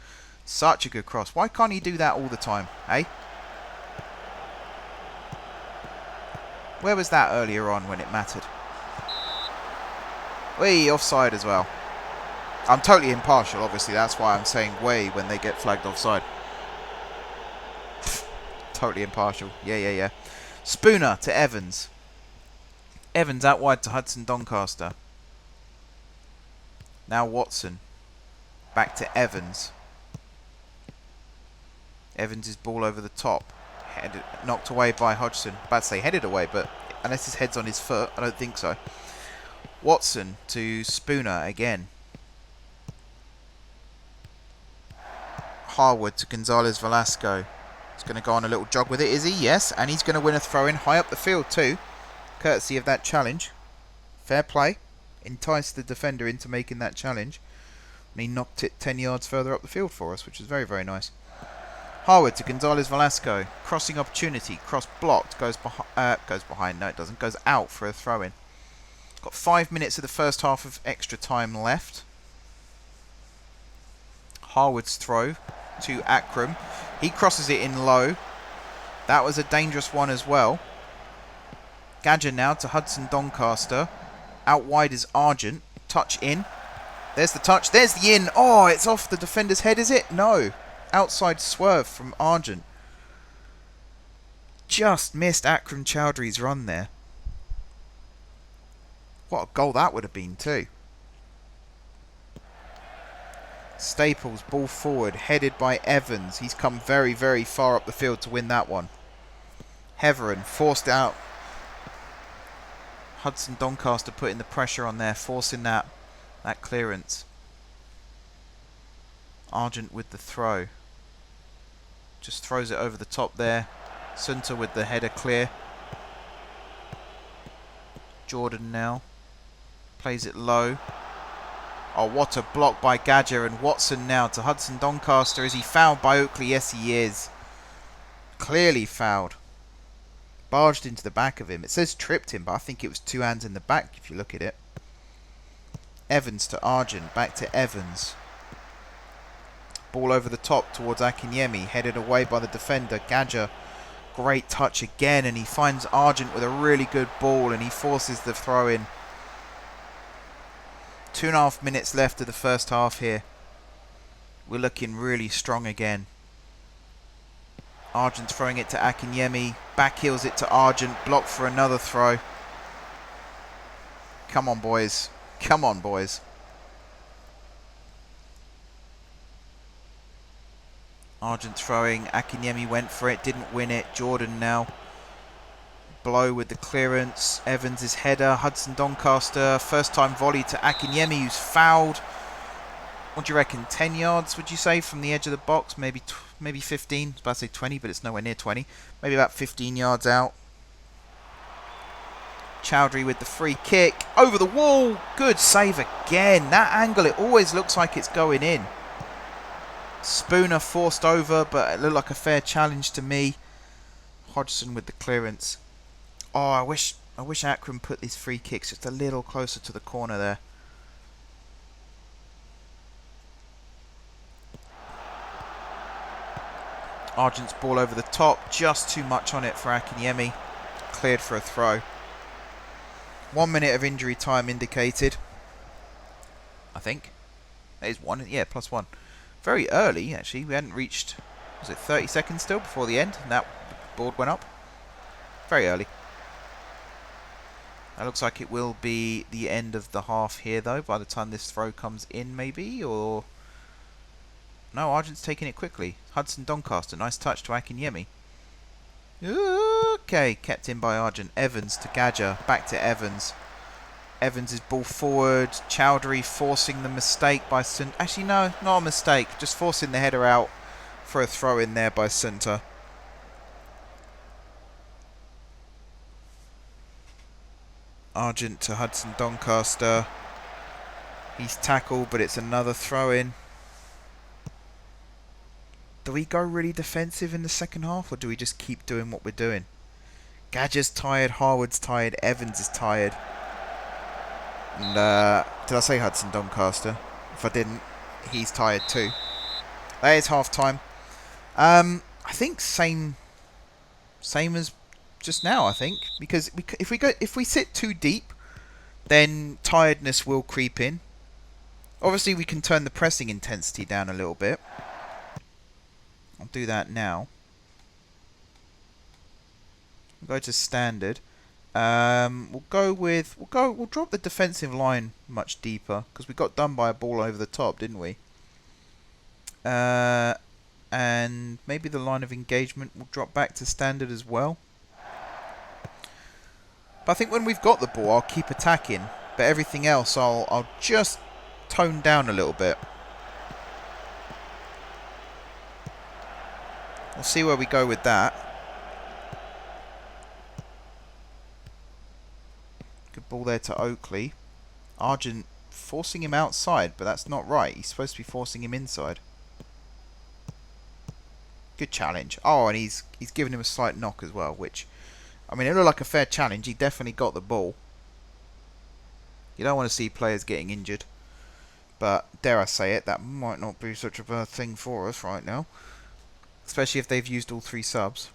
Such a good cross. Why can't he do that all the time, eh? Where was that earlier on when it mattered? Way offside as well. I'm totally impartial, obviously. That's why I'm saying way when they get flagged offside. Totally impartial. Yeah. Spooner to Evans. Evans out wide to Hudson Doncaster. Now Watson. Back to Evans. Evans' ball over the top. Knocked away by Hodgson. About to say headed away, but unless his head's on his foot, I don't think so. Watson to Spooner again. Harwood to Gonzalez Velasco. He's going to go on a little jog with it, is he? Yes, and he's going to win a throw-in high up the field too, courtesy of that challenge. Fair play. Enticed the defender into making that challenge. And he knocked it 10 yards further up the field for us, which is very, very nice. Harwood to Gonzalez Velasco. Crossing opportunity. Cross blocked. Goes behind. No, it doesn't. Goes out for a throw-in. Got 5 minutes of the first half of extra time left. Harwood's throw to Akram. He crosses it in low. That was a dangerous one as well. Gadger now to Hudson Doncaster. Out wide is Argent. Touch in. There's the touch. There's the in. Oh, it's off the defender's head, is it? No. Outside swerve from Argent. Just missed Akram Chowdhury's run there. What a goal that would have been too. Staples, ball forward, headed by Evans. He's come very, very far up the field to win that one. Heverin forced out. Hudson Doncaster putting the pressure on there, forcing that clearance. Argent with the throw. Just throws it over the top there. Sunter with the header clear. Jordan now. Plays it low. Oh, what a block by Gadger, and Watson now to Hudson Doncaster. Is he fouled by Oakley? Yes, he is. Clearly fouled. Barged into the back of him. It says tripped him, but I think it was two hands in the back if you look at it. Evans to Argent. Back to Evans. Ball over the top towards Akinyemi. Headed away by the defender. Gadger. Great touch again, and he finds Argent with a really good ball, and he forces the throw in. 2.5 minutes left of the first half here. We're looking really strong again. Argent throwing it to Akinyemi. Backheels it to Argent. Blocked for another throw. Come on, boys. Come on, boys. Argent throwing. Akinyemi went for it. Didn't win it. Jordan now. Blow with the clearance. Evans' header. Hudson Doncaster. First time volley to Akinyemi, who's fouled. What do you reckon? 10 yards, would you say, from the edge of the box? Maybe 15. I was about to say 20, but it's nowhere near 20. Maybe about 15 yards out. Chowdhury with the free kick. Over the wall. Good save again. That angle, it always looks like it's going in. Spooner forced over, but it looked like a fair challenge to me. Hodgson with the clearance. Oh, I wish Akram put these free kicks just a little closer to the corner there. Argent's ball over the top, just too much on it for Akinyemi. Cleared for a throw. 1 minute of injury time indicated. I think. That is one, yeah, +1. Very early, actually. We hadn't reached, was it 30 seconds still before the end? And that board went up. Very early. That looks like it will be the end of the half here, though, by the time this throw comes in, maybe, or... No, Argent's taking it quickly. Hudson Doncaster, nice touch to Akinyemi. Okay, kept in by Argent. Evans to Gadger, back to Evans. Evans' ball forward. Chowdhury forcing the mistake by Sunter. Actually, no, not a mistake. Just forcing the header out for a throw in there by Sunter. Argent to Hudson Doncaster. He's tackled, but it's another throw in. Do we go really defensive in the second half, or do we just keep doing what we're doing? Gadger's tired, Harwood's tired, Evans is tired. And, did I say Hudson Doncaster? If I didn't, he's tired too. That is half time. I think same as just now, I think. Because if we sit too deep, then tiredness will creep in. Obviously, we can turn the pressing intensity down a little bit. I'll do that now. We'll go to standard. We'll drop the defensive line much deeper because we got done by a ball over the top, didn't we? And maybe the line of engagement will drop back to standard as well. But I think when we've got the ball, I'll keep attacking. But everything else, I'll just tone down a little bit. We'll see where we go with that. Good ball there to Oakley. Argent forcing him outside, but that's not right. He's supposed to be forcing him inside. Good challenge. Oh, and he's given him a slight knock as well, which, I mean, it looked like a fair challenge. He definitely got the ball. You don't want to see players getting injured. But, dare I say it, that might not be such a bad thing for us right now. Especially if they've used all 3 subs.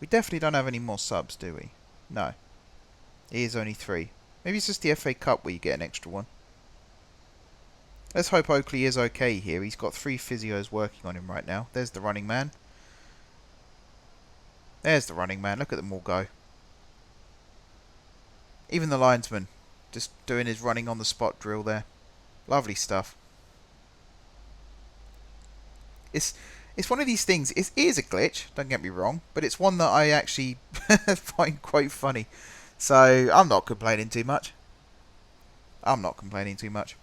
We definitely don't have any more subs, do we? No. It is only 3. Maybe it's just the FA Cup where you get an extra one. Let's hope Oakley is okay here. He's got 3 physios working on him right now. There's the running man. There's the running man. Look at them all go. Even the linesman just doing his running on the spot drill there. Lovely stuff. It's one of these things. It is a glitch, don't get me wrong, but it's one that I actually find quite funny. So I'm not complaining too much. I'm not complaining too much.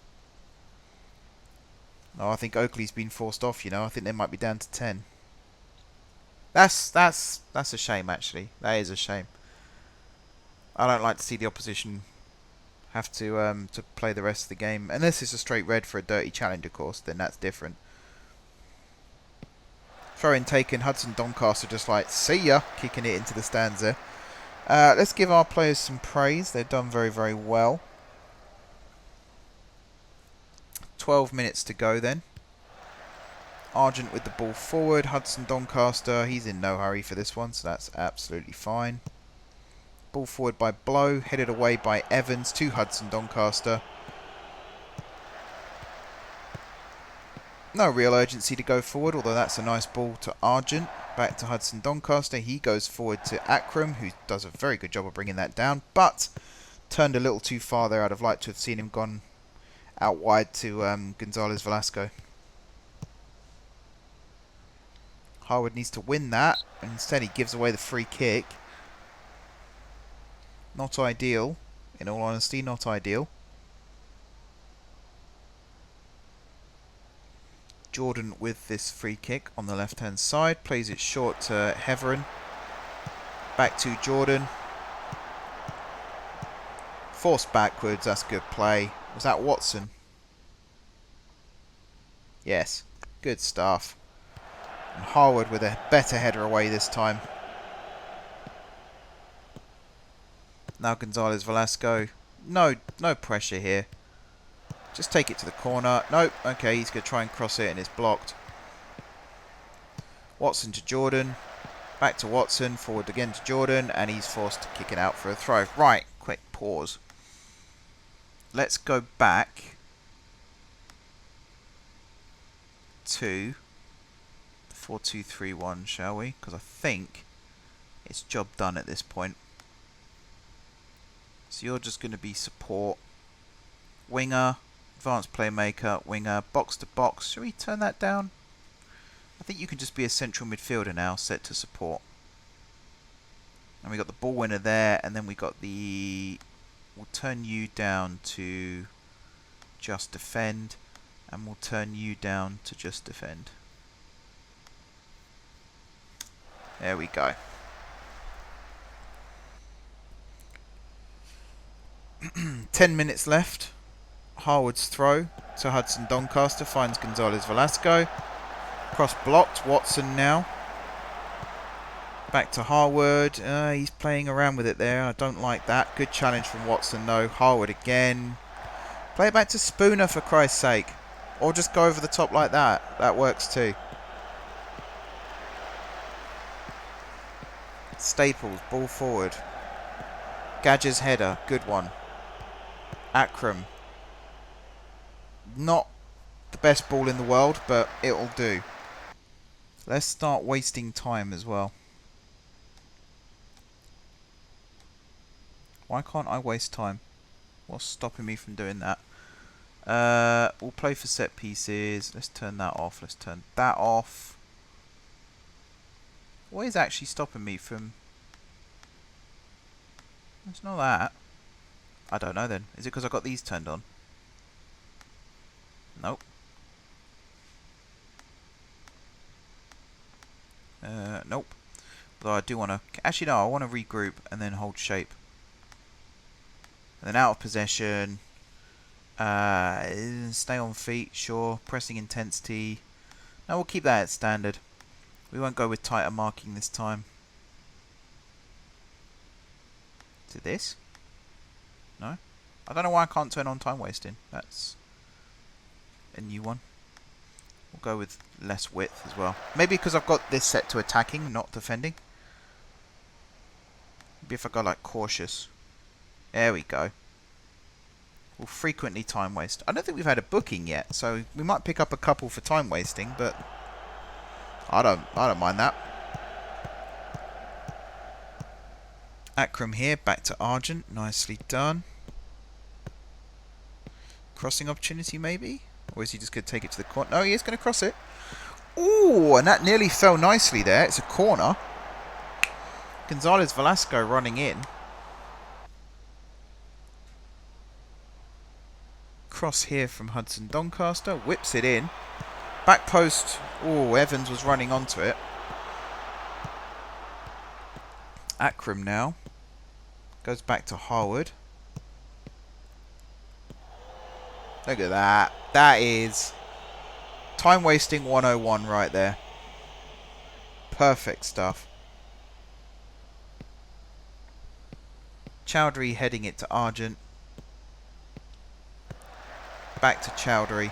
No, I think Oakley's been forced off. You know, I think they might be down to 10. That's a shame, actually. That is a shame. I don't like to see the opposition have to play the rest of the game, unless it's a straight red for a dirty challenge, of course. Then that's different. Throw-in taken. Hudson Doncaster just like, see ya, kicking it into the stands there. Let's give our players some praise. They've done very, very well. 12 minutes to go then. Argent with the ball forward. Hudson Doncaster, he's in no hurry for this one, so that's absolutely fine. Ball forward by Blow, headed away by Evans to Hudson Doncaster. No real urgency to go forward, although that's a nice ball to Argent. Back to Hudson Doncaster. He goes forward to Akram, who does a very good job of bringing that down, but turned a little too far there. I'd have liked to have seen him gone out wide to Gonzalez Velasco. Harwood needs to win that, and instead he gives away the free kick. Not ideal, in all honesty, not ideal. Jordan with this free kick on the left-hand side. Plays it short to Heverin. Back to Jordan. Forced backwards, that's good play. Was that Watson? Yes, good stuff. And Harwood with a better header away this time. Now Gonzalez Velasco. No pressure here. Just take it to the corner. Nope. Okay, he's going to try and cross it and it's blocked. Watson to Jordan. Back to Watson. Forward again to Jordan. And he's forced to kick it out for a throw. Right. Quick pause. Let's go back to 4-2-3-1, shall we? Because I think it's job done at this point. So you're just going to be support, winger, advanced playmaker, winger, box to box. Shall we turn that down? I think you can just be a central midfielder now, set to support. And we got the ball winner there, and then we got the... We'll turn you down to just defend, and we'll turn you down to just defend. There we go. Ten minutes left. Harwood's throw to Hudson Doncaster finds Gonzalez Velasco. Cross blocked. Watson now. Back to Harwood. He's playing around with it there. I don't like that. Good challenge from Watson though. Harwood again. Play it back to Spooner for Christ's sake. Or just go over the top like that. That works too. Staples, ball forward. Gadger's header, good one. Akram. Not the best ball in the world, but it'll do. Let's start wasting time as well. Why can't I waste time? What's stopping me from doing that? We'll play for set pieces. Let's turn that off. Let's turn that off. What is actually stopping me from... It's not that. I don't know then. Is it because I got these turned on? Nope. Nope. Though I do want to... Actually no, I want to regroup and then hold shape. And then out of possession. Stay on feet, sure. Pressing intensity. No, we'll keep that at standard. We won't go with tighter marking this time. Is it this? No? I don't know why I can't turn on time wasting. That's a new one. We'll go with less width as well. Maybe because I've got this set to attacking, not defending. Maybe if I go like cautious. There we go. Will frequently time waste. I don't think we've had a booking yet, so we might pick up a couple for time wasting, but I don't mind that. Akram here, back to Argent. Nicely done. Crossing opportunity maybe? Or is he just going to take it to the corner? No, he is going to cross it. Ooh, and that nearly fell nicely there. It's a corner. Gonzalez Velasco running in. Cross here from Hudson Doncaster. Whips it in. Back post. Oh, Evans was running onto it. Akram now. Goes back to Harwood. Look at that. That is time wasting 101 right there. Perfect stuff. Chowdhury heading it to Argent. Back to Chowdhury.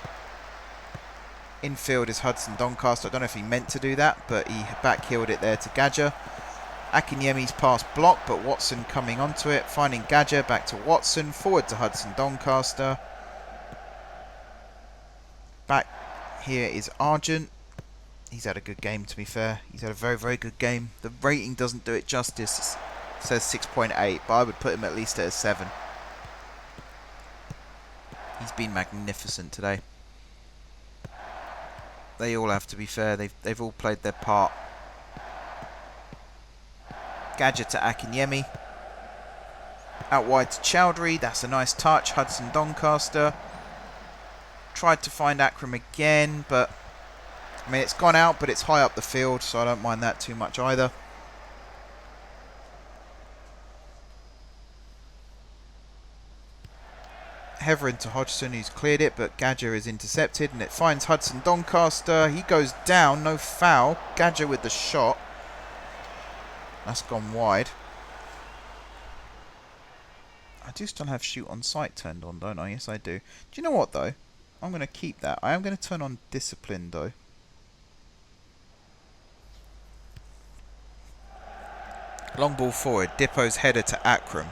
Infield is Hudson Doncaster. I don't know if he meant to do that, but he backheeled it there to Gadger. Akinyemi's pass blocked, but Watson coming onto it. Finding Gadger, back to Watson. Forward to Hudson Doncaster. Back here is Argent. He's had a good game, to be fair. He's had a very, very good game. The rating doesn't do it justice. It says 6.8, but I would put him at least at a 7. He's been magnificent today. They all have to be fair. They've all played their part. Gadget to Akinyemi. Out wide to Chowdhury. That's a nice touch. Hudson Doncaster. Tried to find Akram again, but I mean, it's gone out, but it's high up the field, so I don't mind that too much either. Heverin to Hodgson, who's cleared it, but Gadger is intercepted, and it finds Hudson Doncaster. He goes down, no foul. Gadger with the shot. That's gone wide. I do still have shoot on sight turned on, don't I? Yes, I do. Do you know what, though? I'm going to keep that. I am going to turn on discipline, though. Long ball forward. Dippo's header to Akram.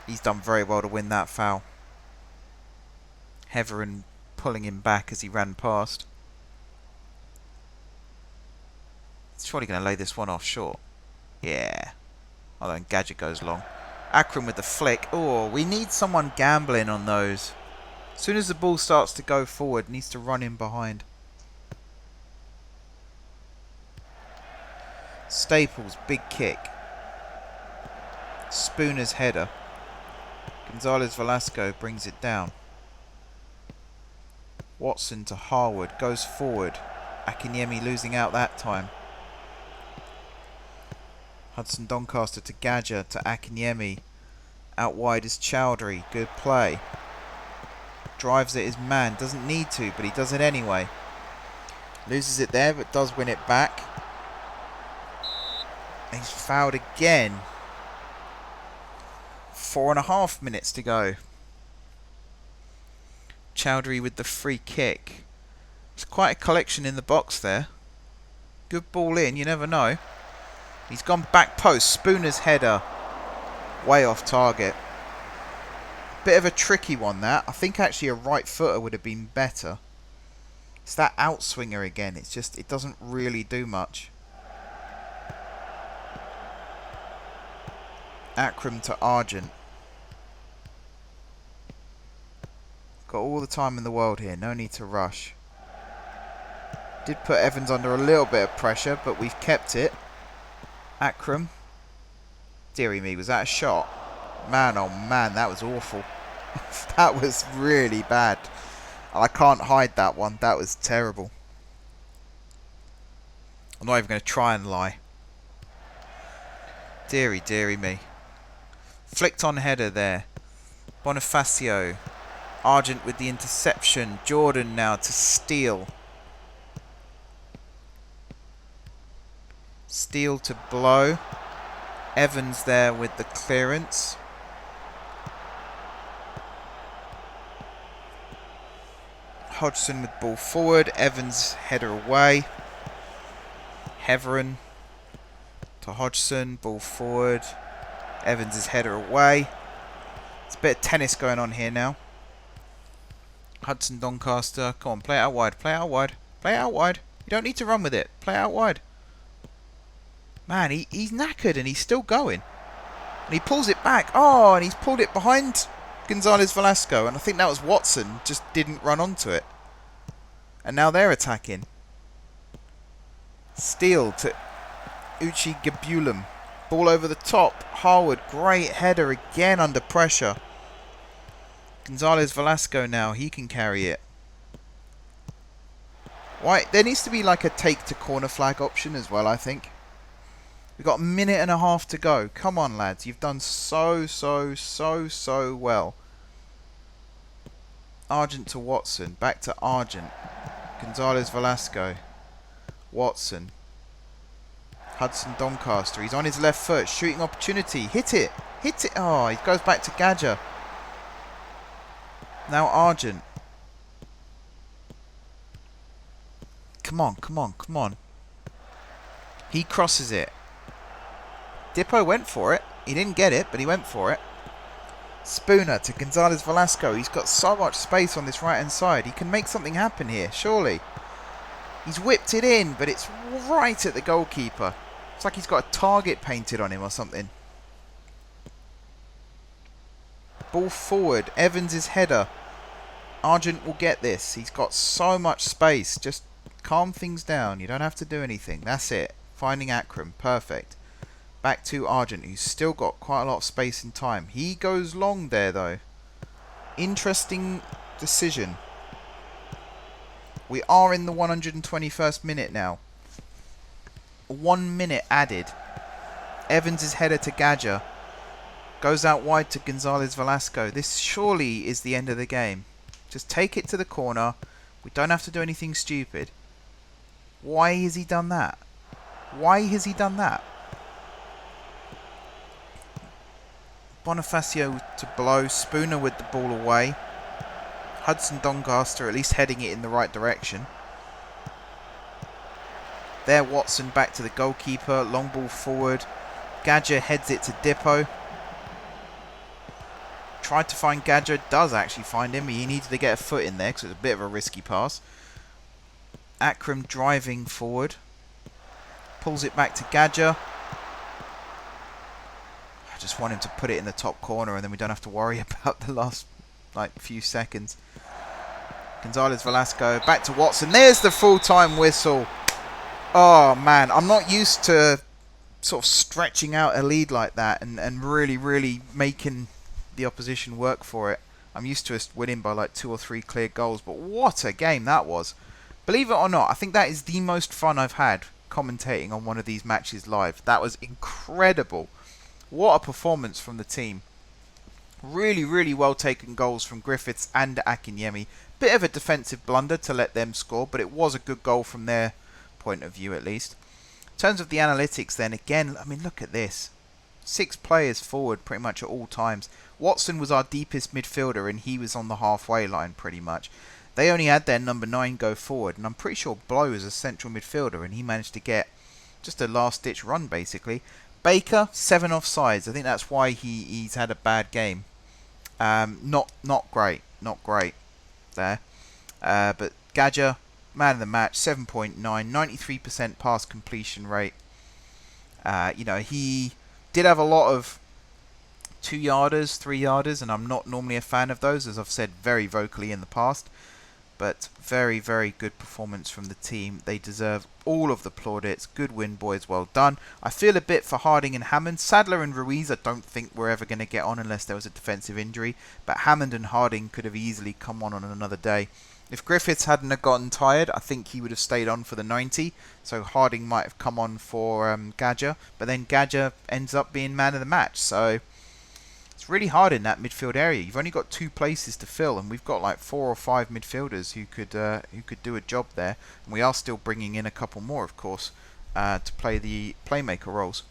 He's done very well to win that foul. Heverin pulling him back as he ran past. He's surely going to lay this one off short. Yeah. Although Gadget goes long. Akram with the flick. Oh, we need someone gambling on those. As soon as the ball starts to go forward, needs to run in behind. Staples, big kick. Spooner's header. Gonzalez Velasco brings it down. Watson to Harwood, goes forward. Akinyemi losing out that time. Hudson Doncaster to Gadger to Akinyemi. Out wide is Chowdhury, good play. Drives at his man, doesn't need to, but he does it anyway. Loses it there, but does win it back. He's fouled again. 4.5 minutes to go. Chowdhury with the free kick. It's quite a collection in the box there. Good ball in, you never know. He's gone back post. Spooner's header. Way off target. Bit of a tricky one, that. I think actually a right footer would have been better. It's that outswinger again. It's just, it doesn't really do much. Akram to Argent. Got all the time in the world here. No need to rush. Did put Evans under a little bit of pressure, but we've kept it. Akram. Deary me, was that a shot? Man, oh man, that was awful. That was really bad. I can't hide that one. That was terrible. I'm not even going to try and lie. Deary, deary me. Flicked on header there. Bonifacio. Argent with the interception. Jordan now to Steele. Steele to Blow. Evans there with the clearance. Hodgson with ball forward. Evans header away. Heveron to Hodgson, ball forward. Evans' header away. It's a bit of tennis going on here now. Hudson Doncaster, come on, play it out wide, play it out wide, play it out wide. You don't need to run with it, play it out wide. Man, he's knackered and he's still going. And he pulls it back. Oh, and he's pulled it behind Gonzalez Velasco. And I think that was Watson, just didn't run onto it. And now they're attacking. Steele to Uchi Gabulum. Ball over the top. Harwood, great header again under pressure. Gonzalez Velasco now, he can carry it. Why? There needs to be like a take to corner flag option as well, I think. We've got a minute and a half to go. Come on, lads. You've done so well. Argent to Watson. Back to Argent. Gonzalez Velasco. Watson. Hudson Doncaster. He's on his left foot. Shooting opportunity. Hit it. Hit it. Oh, he goes back to Gadger. Now Argent. Come on, come on, come on. He crosses it. Dippo went for it. He didn't get it, but he went for it. Spooner to Gonzalez Velasco. He's got so much space on this right-hand side. He can make something happen here, surely. He's whipped it in, but it's right at the goalkeeper. It's like he's got a target painted on him or something. Ball forward. Evans' header. Argent will get this. He's got so much space. Just calm things down. You don't have to do anything. That's it. Finding Akram. Perfect. Back to Argent, who's still got quite a lot of space and time. He goes long there, though. Interesting decision. We are in the 121st minute now. 1 minute added. Evans' header to Gadger. Goes out wide to Gonzalez Velasco. This surely is the end of the game. Just take it to the corner. We don't have to do anything stupid. Why has he done that? Why has he done that? Bonifacio to blow. Spooner with the ball away. Hudson Doncaster at least heading it in the right direction. There Watson back to the goalkeeper. Long ball forward. Gadger heads it to Dippo. Tried to find Gadger. Does actually find him. He needed to get a foot in there because it was a bit of a risky pass. Akram driving forward. Pulls it back to Gadger. I just want him to put it in the top corner and then we don't have to worry about the last few seconds. Gonzalez Velasco back to Watson. There's the full-time whistle. Oh man, I'm not used to sort of stretching out a lead like that and really making the opposition work for it. I'm used to us winning by like 2 or 3 clear goals, but what a game that was. Believe it or not, I think that is the most fun I've had commentating on one of these matches live. That was incredible. What a performance from the team. Really well taken goals from Griffiths and Akinyemi. Bit of a defensive blunder to let them score, but it was a good goal from their point of view at least. In terms of the analytics then, again, I mean, look at this. 6 players forward pretty much at all times. Watson was our deepest midfielder and he was on the halfway line pretty much. They only had their number 9 go forward, and I'm pretty sure Blow is a central midfielder and he managed to get just a last-ditch run basically. Baker, 7 offsides. I think that's why he's had a bad game. Not great there. But Gadger, man of the match, 7.9, 93% pass completion rate. You know, he did have a lot of 2-yarders, 3-yarders, and I'm not normally a fan of those, as I've said very vocally in the past. But very good performance from the team. They deserve all of the plaudits. Good win, boys. Well done. I feel a bit for Harding and Hammond. Sadler and Ruiz I don't think we're ever going to get on unless there was a defensive injury. But Hammond and Harding could have easily come on another day. If Griffiths hadn't have gotten tired, I think he would have stayed on for the 90. So Harding might have come on for Gadger. But then Gadger ends up being man of the match. So it's really hard in that midfield area. You've only got 2 places to fill, and we've got like 4 or 5 midfielders who could do a job there. And we are still bringing in a couple more, of course, to play the playmaker roles.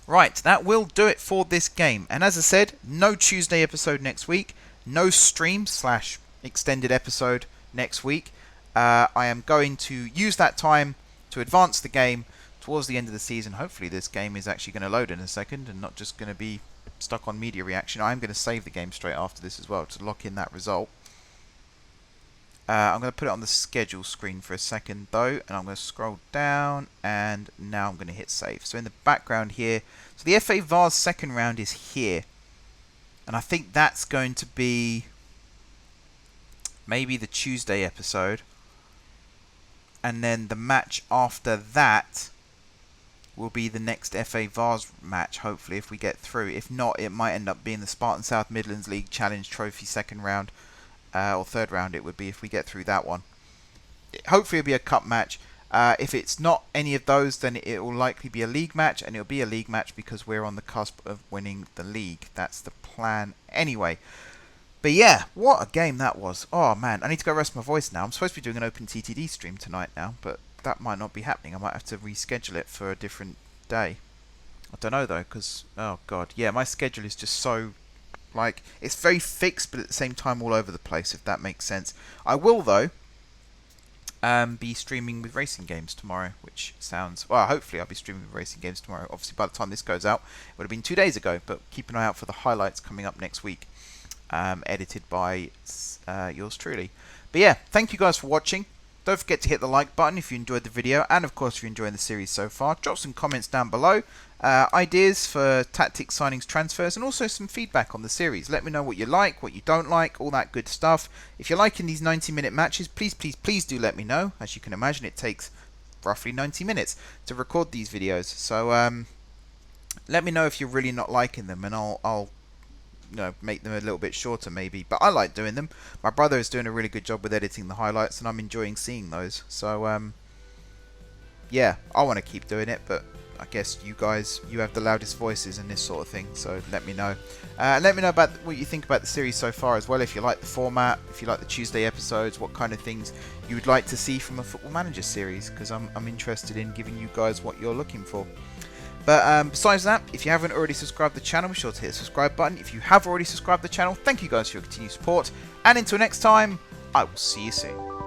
Right, that will do it for this game. And as I said, no Tuesday episode next week, no stream / extended episode next week. I am going to use that time to advance the game towards the end of the season. Hopefully this game is actually going to load in a second and not just going to be stuck on media reaction. I'm going to save the game straight after this as well to lock in that result. I'm going to put it on the schedule screen for a second though, and I'm going to scroll down, and now I'm going to hit save. So in the background here, so the FA Vase second round is here, and I think that's going to be maybe the Tuesday episode, and then the match after that will be the next FA Vase match, hopefully, if we get through. If not, it might end up being the Spartan South Midlands League Challenge Trophy second round, or third round it would be if we get through that one. Hopefully it'll be a cup match. If it's not any of those, then it will likely be a league match, and it'll be a league match because we're on the cusp of winning the league. That's the plan anyway. But yeah, what a game that was. Oh man, I need to go rest my voice now. I'm supposed to be doing an Open TTD stream tonight now, but that might not be happening. I might have to reschedule it for a different day. I don't know though, because, oh god, yeah, my schedule is just so, like, it's very fixed, but at the same time all over the place, if that makes sense. I will though be streaming with racing games tomorrow, which sounds, well, hopefully I'll be streaming with racing games tomorrow. Obviously by the time this goes out, it would have been 2 days ago, but keep an eye out for the highlights coming up next week, edited by yours truly. But yeah, thank you guys for watching. Don't forget to hit the like button if you enjoyed the video, and of course if you're enjoying the series so far. Drop some comments down below, ideas for tactics, signings, transfers, and also some feedback on the series. Let me know what you like, what you don't like, all that good stuff. If you're liking these 90-minute matches, please do let me know. As you can imagine, it takes roughly 90 minutes to record these videos. So let me know if you're really not liking them, and I'll make them a little bit shorter maybe, but I like doing them. My brother is doing a really good job with editing the highlights, and I'm enjoying seeing those. So yeah, I want to keep doing it, but I guess you guys, you have the loudest voices in this sort of thing, so let me know. Let me know about what you think about the series so far as well, if you like the format, if you like the Tuesday episodes, what kind of things you would like to see from a Football Manager series, because I'm interested in giving you guys what you're looking for. But besides that, if you haven't already subscribed to the channel, be sure to hit the subscribe button. If you have already subscribed to the channel, thank you guys for your continued support. And until next time, I will see you soon.